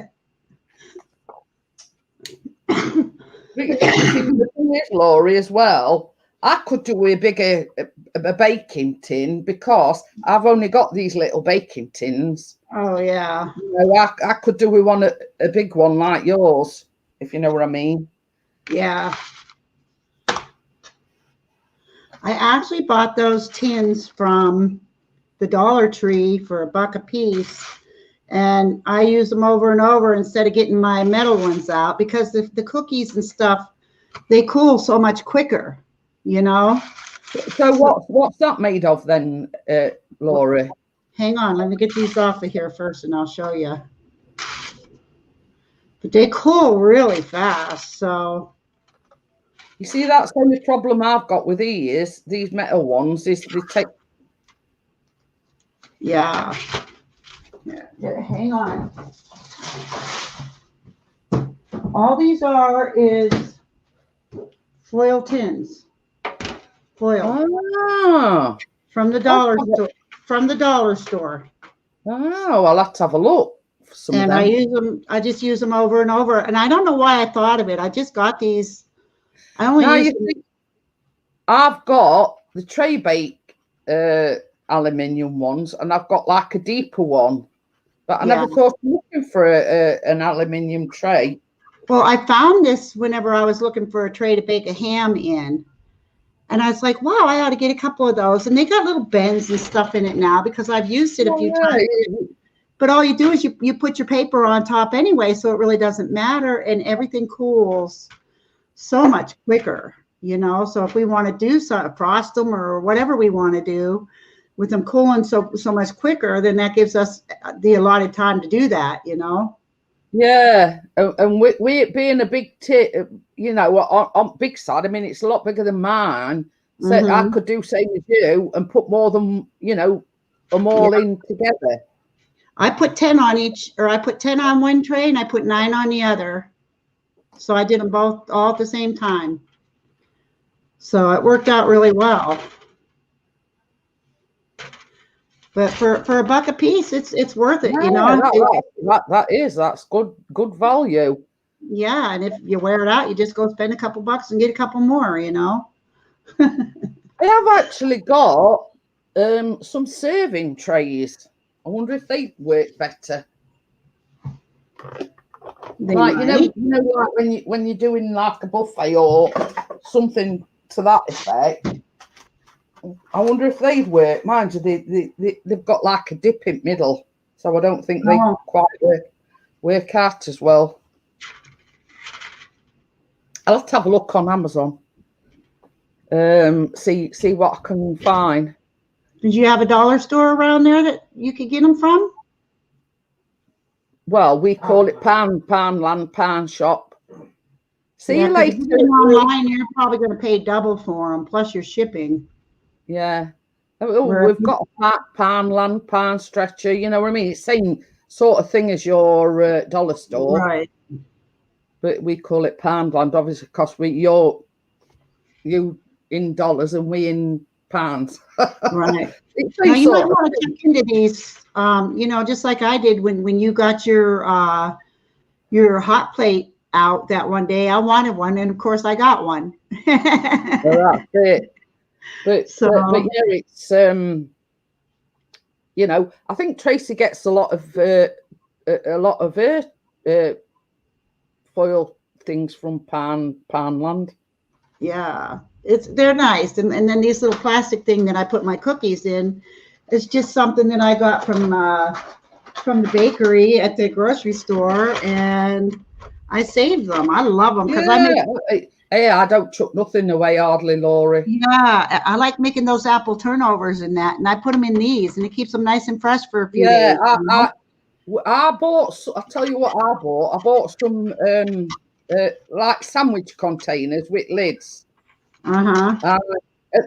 thing is, Laurie, as well, I could do a bigger a baking tin because I've only got these little baking tins. Oh yeah. You know, I could do with one a big one like yours, if you know what I mean. Yeah. I actually bought those tins from the Dollar Tree for $1 a piece, and I use them over and over instead of getting my metal ones out because the cookies and stuff, they cool so much quicker, you know. So what's that made of then, Laura? Hang on, let me get these off of here first and I'll show you. But they cool really fast, so. You see, that's the only problem I've got with these metal ones is they take. Yeah. Hang on. All these are is foil tins. Foil. Ah. From the dollar store. From the dollar store. Oh, I'll have to have a look. For some and of them. I use them. I just use them over and over. And I don't know why I thought of it. I just got these. I only use them. I've got the tray bake. aluminium ones, and I've got like a deeper one. But I Yeah. never thought of looking for an aluminium tray. Well, I found this whenever I was looking for a tray to bake a ham in. And I was like, wow, I ought to get a couple of those. And they got little bends and stuff in it now because I've used it a few times. But all you do is you put your paper on top anyway, so it really doesn't matter. And everything cools so much quicker, you know. So if we want to do frost them or whatever we want to do with them cooling so much quicker, then that gives us the allotted time to do that, you know. Yeah, and we it being a big you know, on big side. I mean, it's a lot bigger than mine. So I could do same as you and put more than, you know, them all in together. I put 10 on each, or I put 10 on one tray and I put 9 on the other. So I did them both all at the same time. So it worked out really well. But for $1 a piece, it's worth it, you know. That's good value. Yeah, and if you wear it out, you just go spend a couple bucks and get a couple more, you know. I have actually got some serving trays. I wonder if they work better. Like you know, like when you're doing like a buffet or something to that effect. I wonder if they'd work. Mind you, they've got like a dip in middle, so I don't think they quite work out as well. I'll have to have a look on Amazon. See what I can find. Did you have a dollar store around there that you could get them from? Well, we call it pound shop. See you later. If you're online, you're probably going to pay double for them, plus your shipping. Yeah. We've got a pound stretcher, you know what I mean? It's the same sort of thing as your dollar store. Right. But we call it Poundland, obviously, because you in dollars and we in pounds. Right. Now, you might want to check into these, you know, just like I did when you got your hot plate out that one day. I wanted one, and of course I got one. Well, that's it. But yeah, it's you know, I think Tracy gets a lot of foil things from Poundland. Yeah, they're nice, and then these little plastic thing that I put my cookies in, it's just something that I got from the bakery at the grocery store, and I saved them. I love them because I don't chuck nothing away hardly, Laurie. Yeah, I like making those apple turnovers and that, and I put them in these, and it keeps them nice and fresh for a few days. I bought. I'll tell you what I bought. I bought some like sandwich containers with lids. At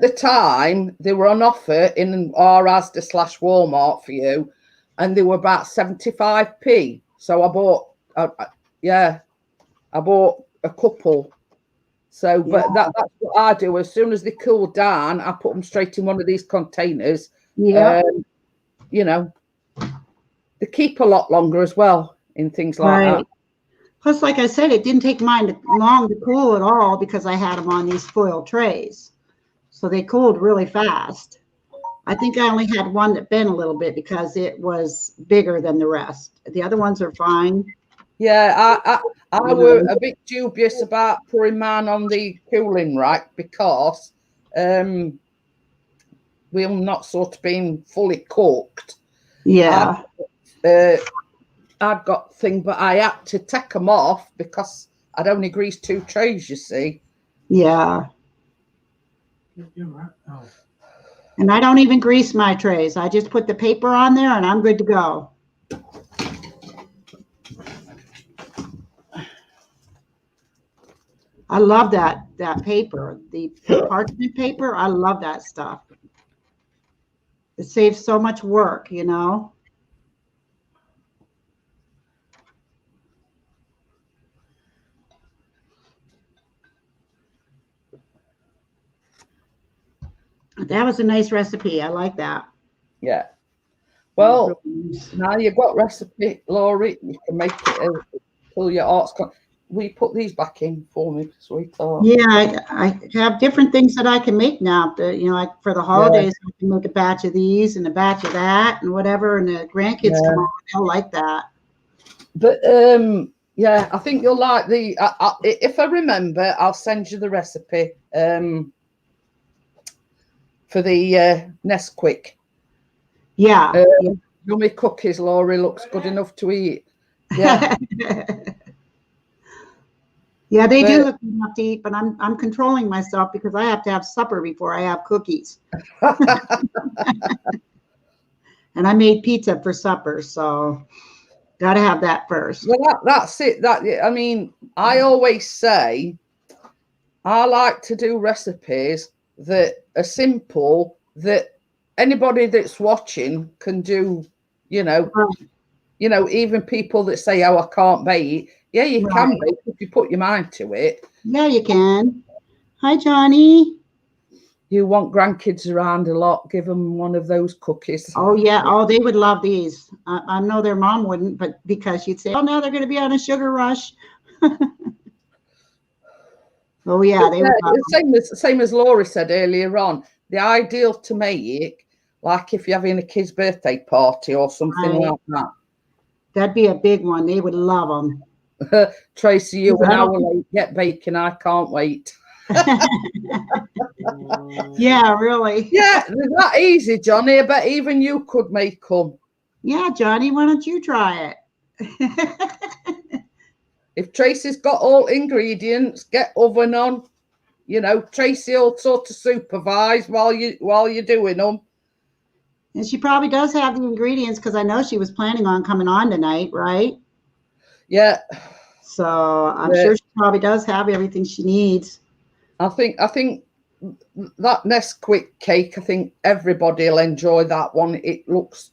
the time, they were on offer in our Asda/Walmart for you, and they were about 75p. So I bought. I bought a couple. So, but that's what I do. As soon as they cool down, I put them straight in one of these containers. Yeah. You know, they keep a lot longer as well in things like that. Plus, like I said, it didn't take mine long to cool at all because I had them on these foil trays. So they cooled really fast. I think I only had one that bent a little bit because it was bigger than the rest. The other ones are fine. Yeah, I were a bit dubious about putting mine on the cooling rack because we're not sort of being fully cooked. Yeah. I've got thing, but I had to take them off because I'd only greased 2 trays, you see. Yeah. And I don't even grease my trays. I just put the paper on there and I'm good to go. I love that paper, the parchment paper. I love that stuff. It saves so much work, you know. That was a nice recipe. I like that. Yeah. Well, now you've got recipe, Laurie. You can make it till your heart's will you put these back in for me, sweetheart? Yeah, I have different things that I can make now. You know, like for the holidays, I can make a batch of these and a batch of that and whatever. And the grandkids come over, they'll like that. But yeah, I think you'll like the. If I remember, I'll send you the recipe for the Nesquik. Yeah. Yummy cookies, Laurie. Looks good enough to eat. Yeah. Yeah, they do look good enough to eat, but I'm controlling myself because I have to have supper before I have cookies. And I made pizza for supper, so got to have that first. Well, that's it. I mean, I always say I like to do recipes that are simple, that anybody that's watching can do. You know, even people that say, "Oh, I can't bake." Yeah, you can bake if you put your mind to it. Yeah, you can. Hi, Johnny. You want grandkids around a lot, give them one of those cookies. Oh, yeah. Oh, they would love these. I know their mom wouldn't, but because she'd say, oh, now they're going to be on a sugar rush. Oh, yeah. They would love same as Laurie said earlier on, the ideal to make, like if you're having a kid's birthday party or something like that. That'd be a big one. They would love them. Tracy, you an hour late, get baking. I can't wait. Yeah, really. Yeah, they're that easy, Johnny. I bet even you could make them. Yeah, Johnny, why don't you try it? If Tracy's got all ingredients, get oven on. You know, Tracy will sort of supervise while you're doing them. And she probably does have the ingredients because I know she was planning on coming on tonight, right? Yeah. So I'm sure she probably does have everything she needs. I think that Nesquik cake, I think everybody will enjoy that one. It looks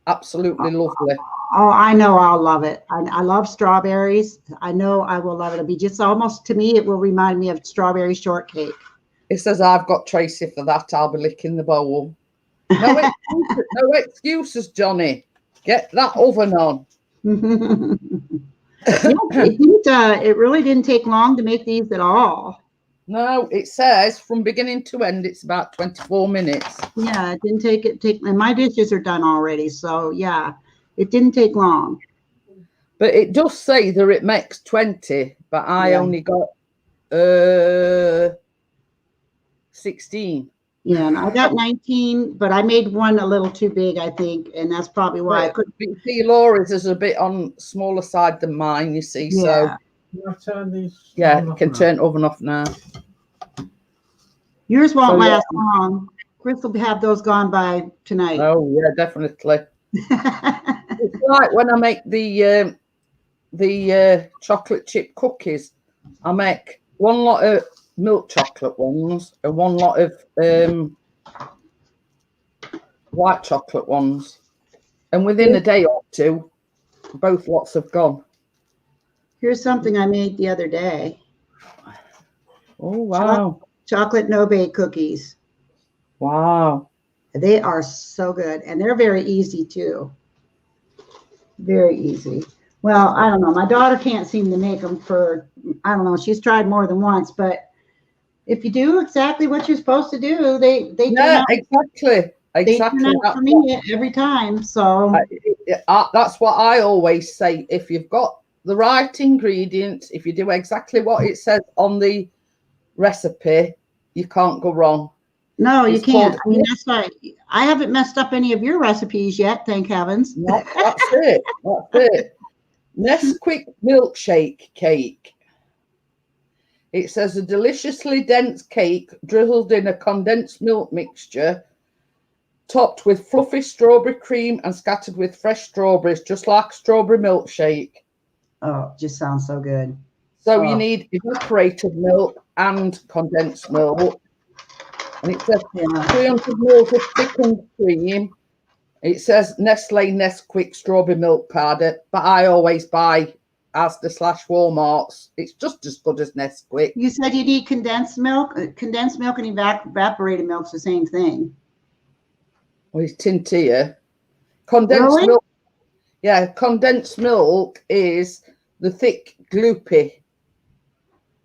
absolutely lovely. Oh, I know I'll love it. I love strawberries. I know I will love it. It'll be just almost, to me, it will remind me of strawberry shortcake. It says I've got Tracy for that. I'll be licking the bowl. No excuses, Johnny. Get that oven on. It really didn't take long to make these at all. No, it says from beginning to end, it's about 24 minutes. Yeah, it didn't take and my dishes are done already. So yeah, it didn't take long. But it does say that it makes 20, but I only got 16. Yeah, and I got 19, but I made one a little too big, I think, and that's probably why I couldn't. See, Laura's is a bit on smaller side than mine, you see. Yeah. So Can I turn these? Yeah, you can turn oven off now. Yours won't last long. Chris will have those gone by tonight. Oh yeah, definitely. It's like when I make the chocolate chip cookies. I make one lot of milk chocolate ones and one lot of white chocolate ones, and within a day or two, both lots have gone. Here's something I made the other day. Oh wow! Chocolate no-bake cookies. Wow. They are so good, and they're very easy too. Very easy. Well, I don't know. My daughter can't seem to make them for, I don't know. She's tried more than once, but if you do exactly what you're supposed to do, they turn out, exactly. They turn out for me every time. So that's what I always say. If you've got the right ingredients, if you do exactly what it says on the recipe, you can't go wrong. No, you can't. I mean, that's why I haven't messed up any of your recipes yet, thank heavens. No, that's it. That's it. Nesquik milkshake cake. It says a deliciously dense cake drizzled in a condensed milk mixture, topped with fluffy strawberry cream and scattered with fresh strawberries, just like strawberry milkshake. Oh, just sounds so good. So you need evaporated milk and condensed milk. And it says 300 mils of thickened cream. It says Nestle Nesquik strawberry milk powder, but I always buy Asda/Walmart's. It's just as good as Nesquik. You said you need condensed milk. Condensed milk and evaporated milk's the same thing. Well, it's tint here. Condensed milk. Yeah, condensed milk is the thick, gloopy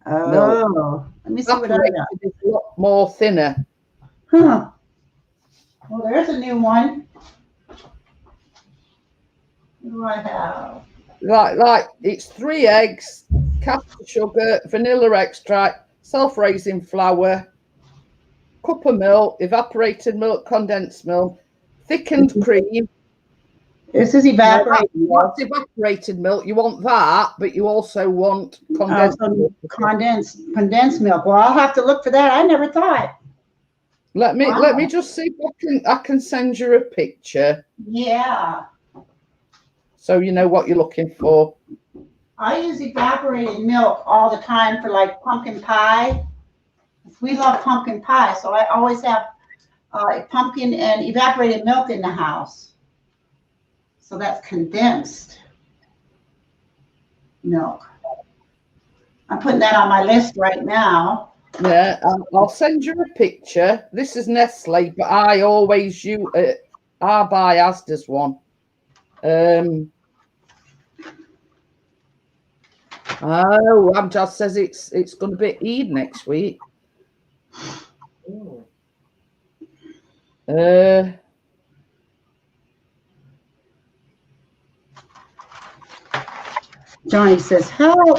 milk. Oh, let me see what I Evaporated got. is a lot more thinner. Huh. Well, there's a new one. What do I have? Like it's 3 eggs, caster sugar, vanilla extract, self-raising flour, cup of milk, evaporated milk, condensed milk, thickened cream. This is evaporated milk. That's evaporated milk. You want that, but you also want Oh, condensed so milk. condensed milk. Well, I'll have to look for that. I never thought. Let me Wow. just see if I can send you a picture Yeah. so you know what you're looking for. I use evaporated milk all the time for like pumpkin pie. We love pumpkin pie, so I always have pumpkin and evaporated milk in the house. So that's condensed milk. I'm putting that on my list right now. Yeah, I'll send you a picture. This is Nestle, but I always use I buy Asda's one. Oh, Amjad says it's going to be Eid next week. Johnny says, help.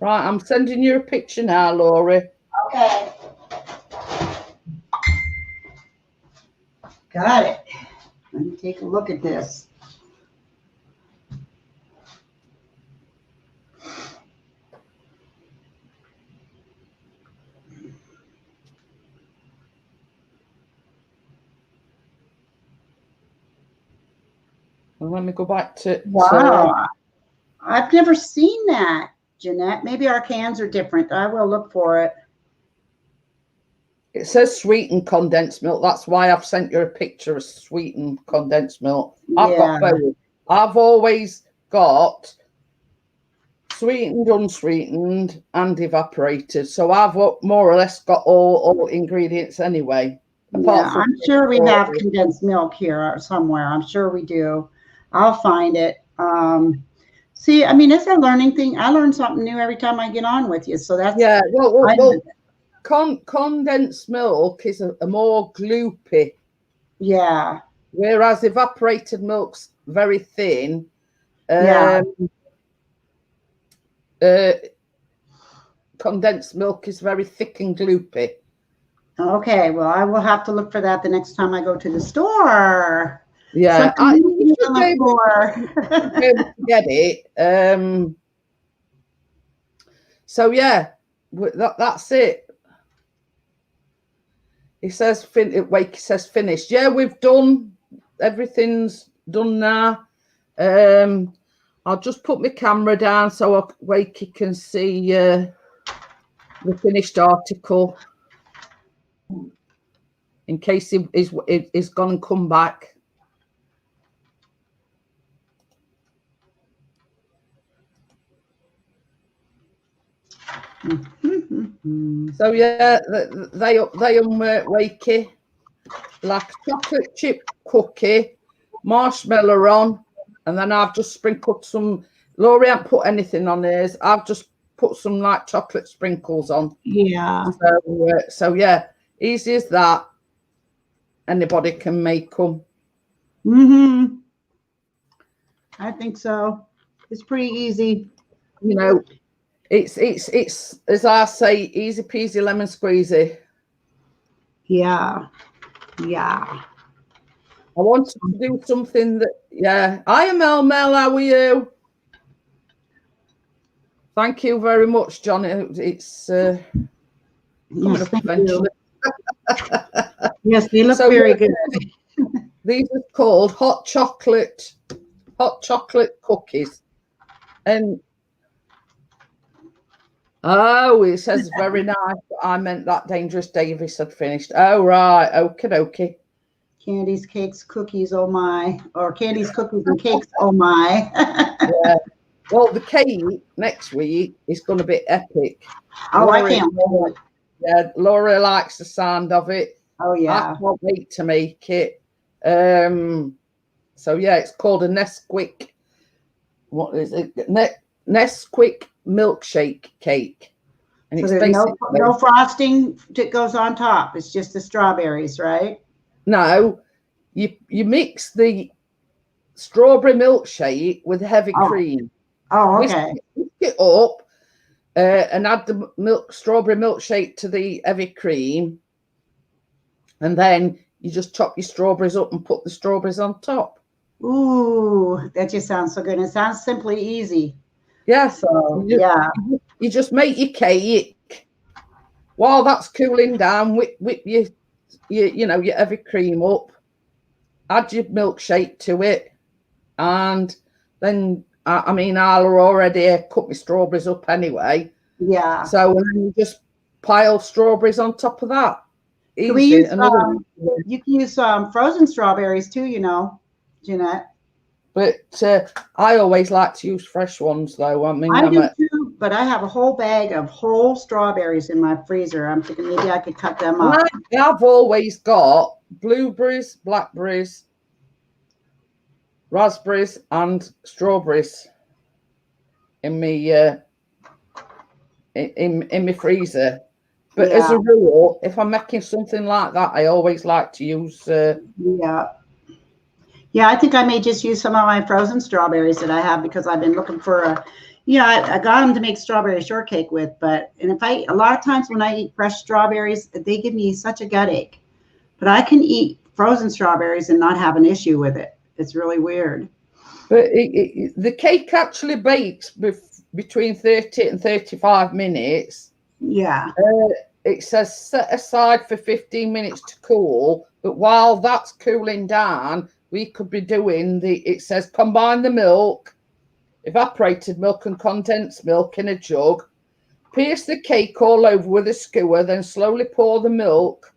Right, I'm sending you a picture now, Laurie. Okay. Got it. Let me take a look at this. Let me go back to Wow. I've never seen that, Jeanette. Maybe our cans are different. I will look for it. It says sweetened condensed milk. That's why I've sent you a picture of sweetened condensed milk. I've got both. I've always got sweetened, unsweetened, and evaporated. So I've more or less got all ingredients anyway. Yeah, I'm sure we have condensed milk here somewhere. I'm sure we do. I'll find it. See, I mean, it's a learning thing. I learn something new every time I get on with you. So that's condensed milk is a more gloopy. Yeah. Whereas evaporated milk's very thin. Condensed milk is very thick and gloopy. Okay, well, I will have to look for that the next time I go to the store. Yeah, you should be able to get it. So yeah, that's it. It says Wakey says finished. Yeah, we've done everything's done now. I'll just put my camera down so Wakey can see the finished article in case he's gone and come back. So yeah, they Wakey like chocolate chip cookie, marshmallow on, and then I've just sprinkled some. Laurie hasn't put anything on hers. I've just put some like chocolate sprinkles on. Yeah. So yeah, easy as that. Anybody can make them. I think so. It's pretty easy. You know, it's as I say, easy peasy lemon squeezy. Yeah. Yeah. I wanted to do something that, yeah. Hi, Mel. How are you? Thank you very much, John. It's coming up eventually. Yes, they look very good. These are called hot chocolate cookies. And it says very nice. I meant that Dangerous Davis had finished. Oh, right. Okie dokie. Candies, cakes, cookies, oh my. Or candies, cookies, and cakes, oh my. Yeah. Well, the cake next week is going to be epic. Oh, I can't wait. Yeah, Laura likes the sound of it. Oh, yeah. I can't wait to make it. So, yeah, it's called a Nesquik what is it? Nesquik milkshake cake. And So it's there's basically no frosting that goes on top. It's just the strawberries, right? no, you mix the strawberry milkshake with heavy cream. Oh, okay. Whisk it up and add the strawberry milkshake to the heavy cream, and then you just chop your strawberries up and put the strawberries on top. Ooh, that just sounds so good. It sounds simply easy. Yeah. So yeah. You just make your cake. While that's cooling down, whip your heavy cream up, add your milkshake to it, and then I mean, I'll already cut my strawberries up anyway. Yeah. So then you just pile strawberries on top of that. Easy. Can we use, you can use frozen strawberries too, you know, Jeanette. But I always like to use fresh ones, though. I mean, I do too, but I have a whole bag of whole strawberries in my freezer. I'm thinking maybe I could cut them up. I've always got blueberries, blackberries, raspberries, and strawberries in me in my freezer. But as a rule, if I'm making something like that, I always like to use. Yeah, I think I may just use some of my frozen strawberries that I have because I've been looking for I got them to make strawberry shortcake with, a lot of times when I eat fresh strawberries, they give me such a gut ache. But I can eat frozen strawberries and not have an issue with it. It's really weird. But the cake actually bakes between 30 and 35 minutes. Yeah. It says set aside for 15 minutes to cool, but while that's cooling down, we could be doing it says combine the milk, evaporated milk and condensed milk in a jug, pierce the cake all over with a skewer, then slowly pour the milk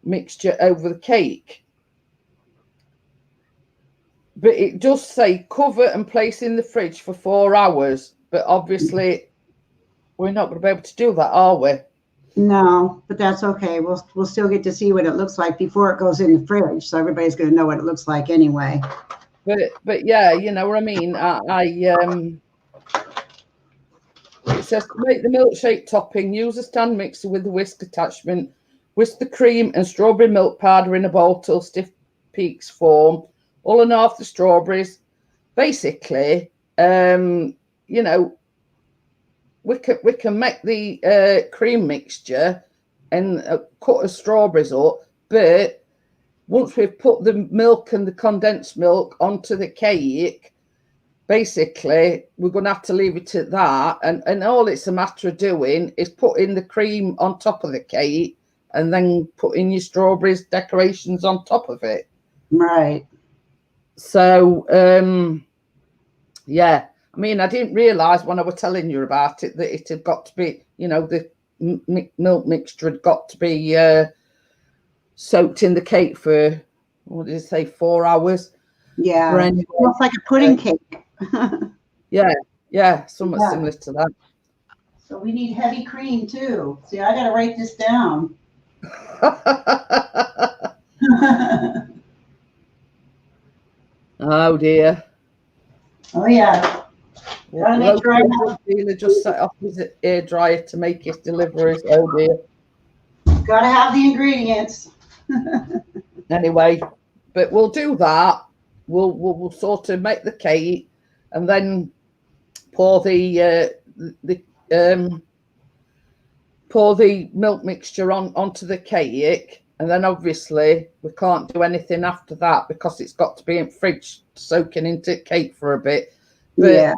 mixture over the cake. But it does say cover and place in the fridge for 4 hours, but obviously we're not going to be able to do that, are we? No, but that's okay. We'll still get to see what it looks like before it goes in the fridge, so everybody's going to know what it looks like anyway. But yeah, you know what I mean. It says to make the milkshake topping, use a stand mixer with the whisk attachment. Whisk the cream and strawberry milk powder in a bowl till stiff peaks form. All and half the strawberries. Basically, we can make the cream mixture and cut the strawberries up, but once we've put the milk and the condensed milk onto the cake, basically we're going to have to leave it at that, and all it's a matter of doing is putting the cream on top of the cake and then putting your strawberries decorations on top of it. Right. So yeah, I mean, I didn't realise when I was telling you about it that it had got to be, the milk mixture had got to be soaked in the cake for, what did it say, 4 hours? Yeah, anyway, it's like a pudding cake. yeah, somewhat similar to that. So we need heavy cream too. See, I got to write this down. Oh dear. Oh yeah. Gotta make sure I dealer just set off his air dryer to make his deliveries. Oh dear. Gotta have the ingredients. Anyway, but we'll do that. We'll sort of make the cake and then pour the milk mixture onto the cake, and then obviously we can't do anything after that because it's got to be in fridge soaking into cake for a bit. But yeah.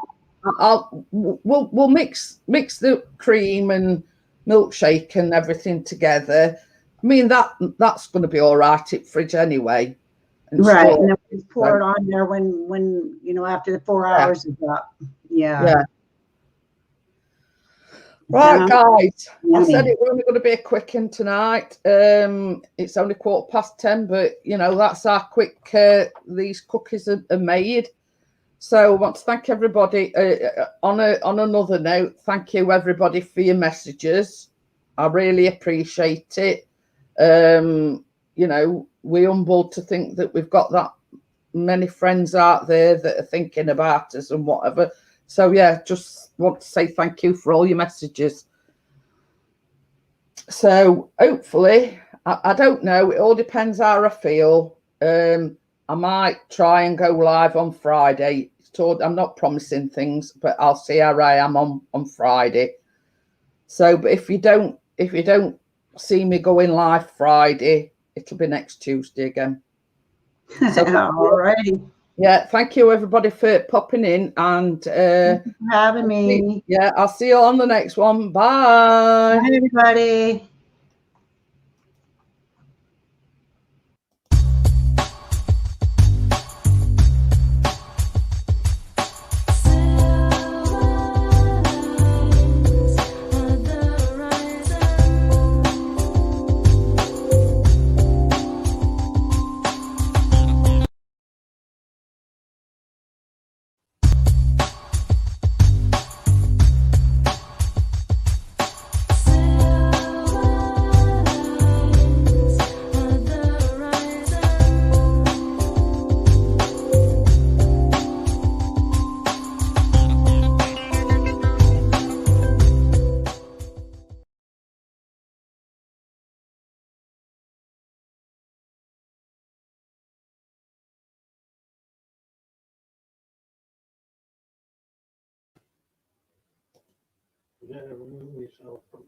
We'll mix the cream and milkshake and everything together. I mean that's going to be all right in fridge anyway. Right, and then we pour it on there when after the 4 hours is up. Yeah. Right, guys. I said it was only going to be a quick one tonight. It's only 10:15, but that's how quick these cookies are made. So I want to thank everybody. On another note, thank you everybody for your messages. I really appreciate it. We're humbled to think that we've got that many friends out there that are thinking about us and whatever. So yeah, just want to say thank you for all your messages. So hopefully, I don't know, it all depends how I feel. I might try and go live on Friday. I'm not promising things, but I'll see how I am on Friday. So, but if you don't see me going live Friday, it'll be next Tuesday again. So, all righty. Yeah, thank you everybody for popping in, and Thank you for having me. Yeah, I'll see you on the next one. Bye. Bye, everybody. Yeah, remove yourself from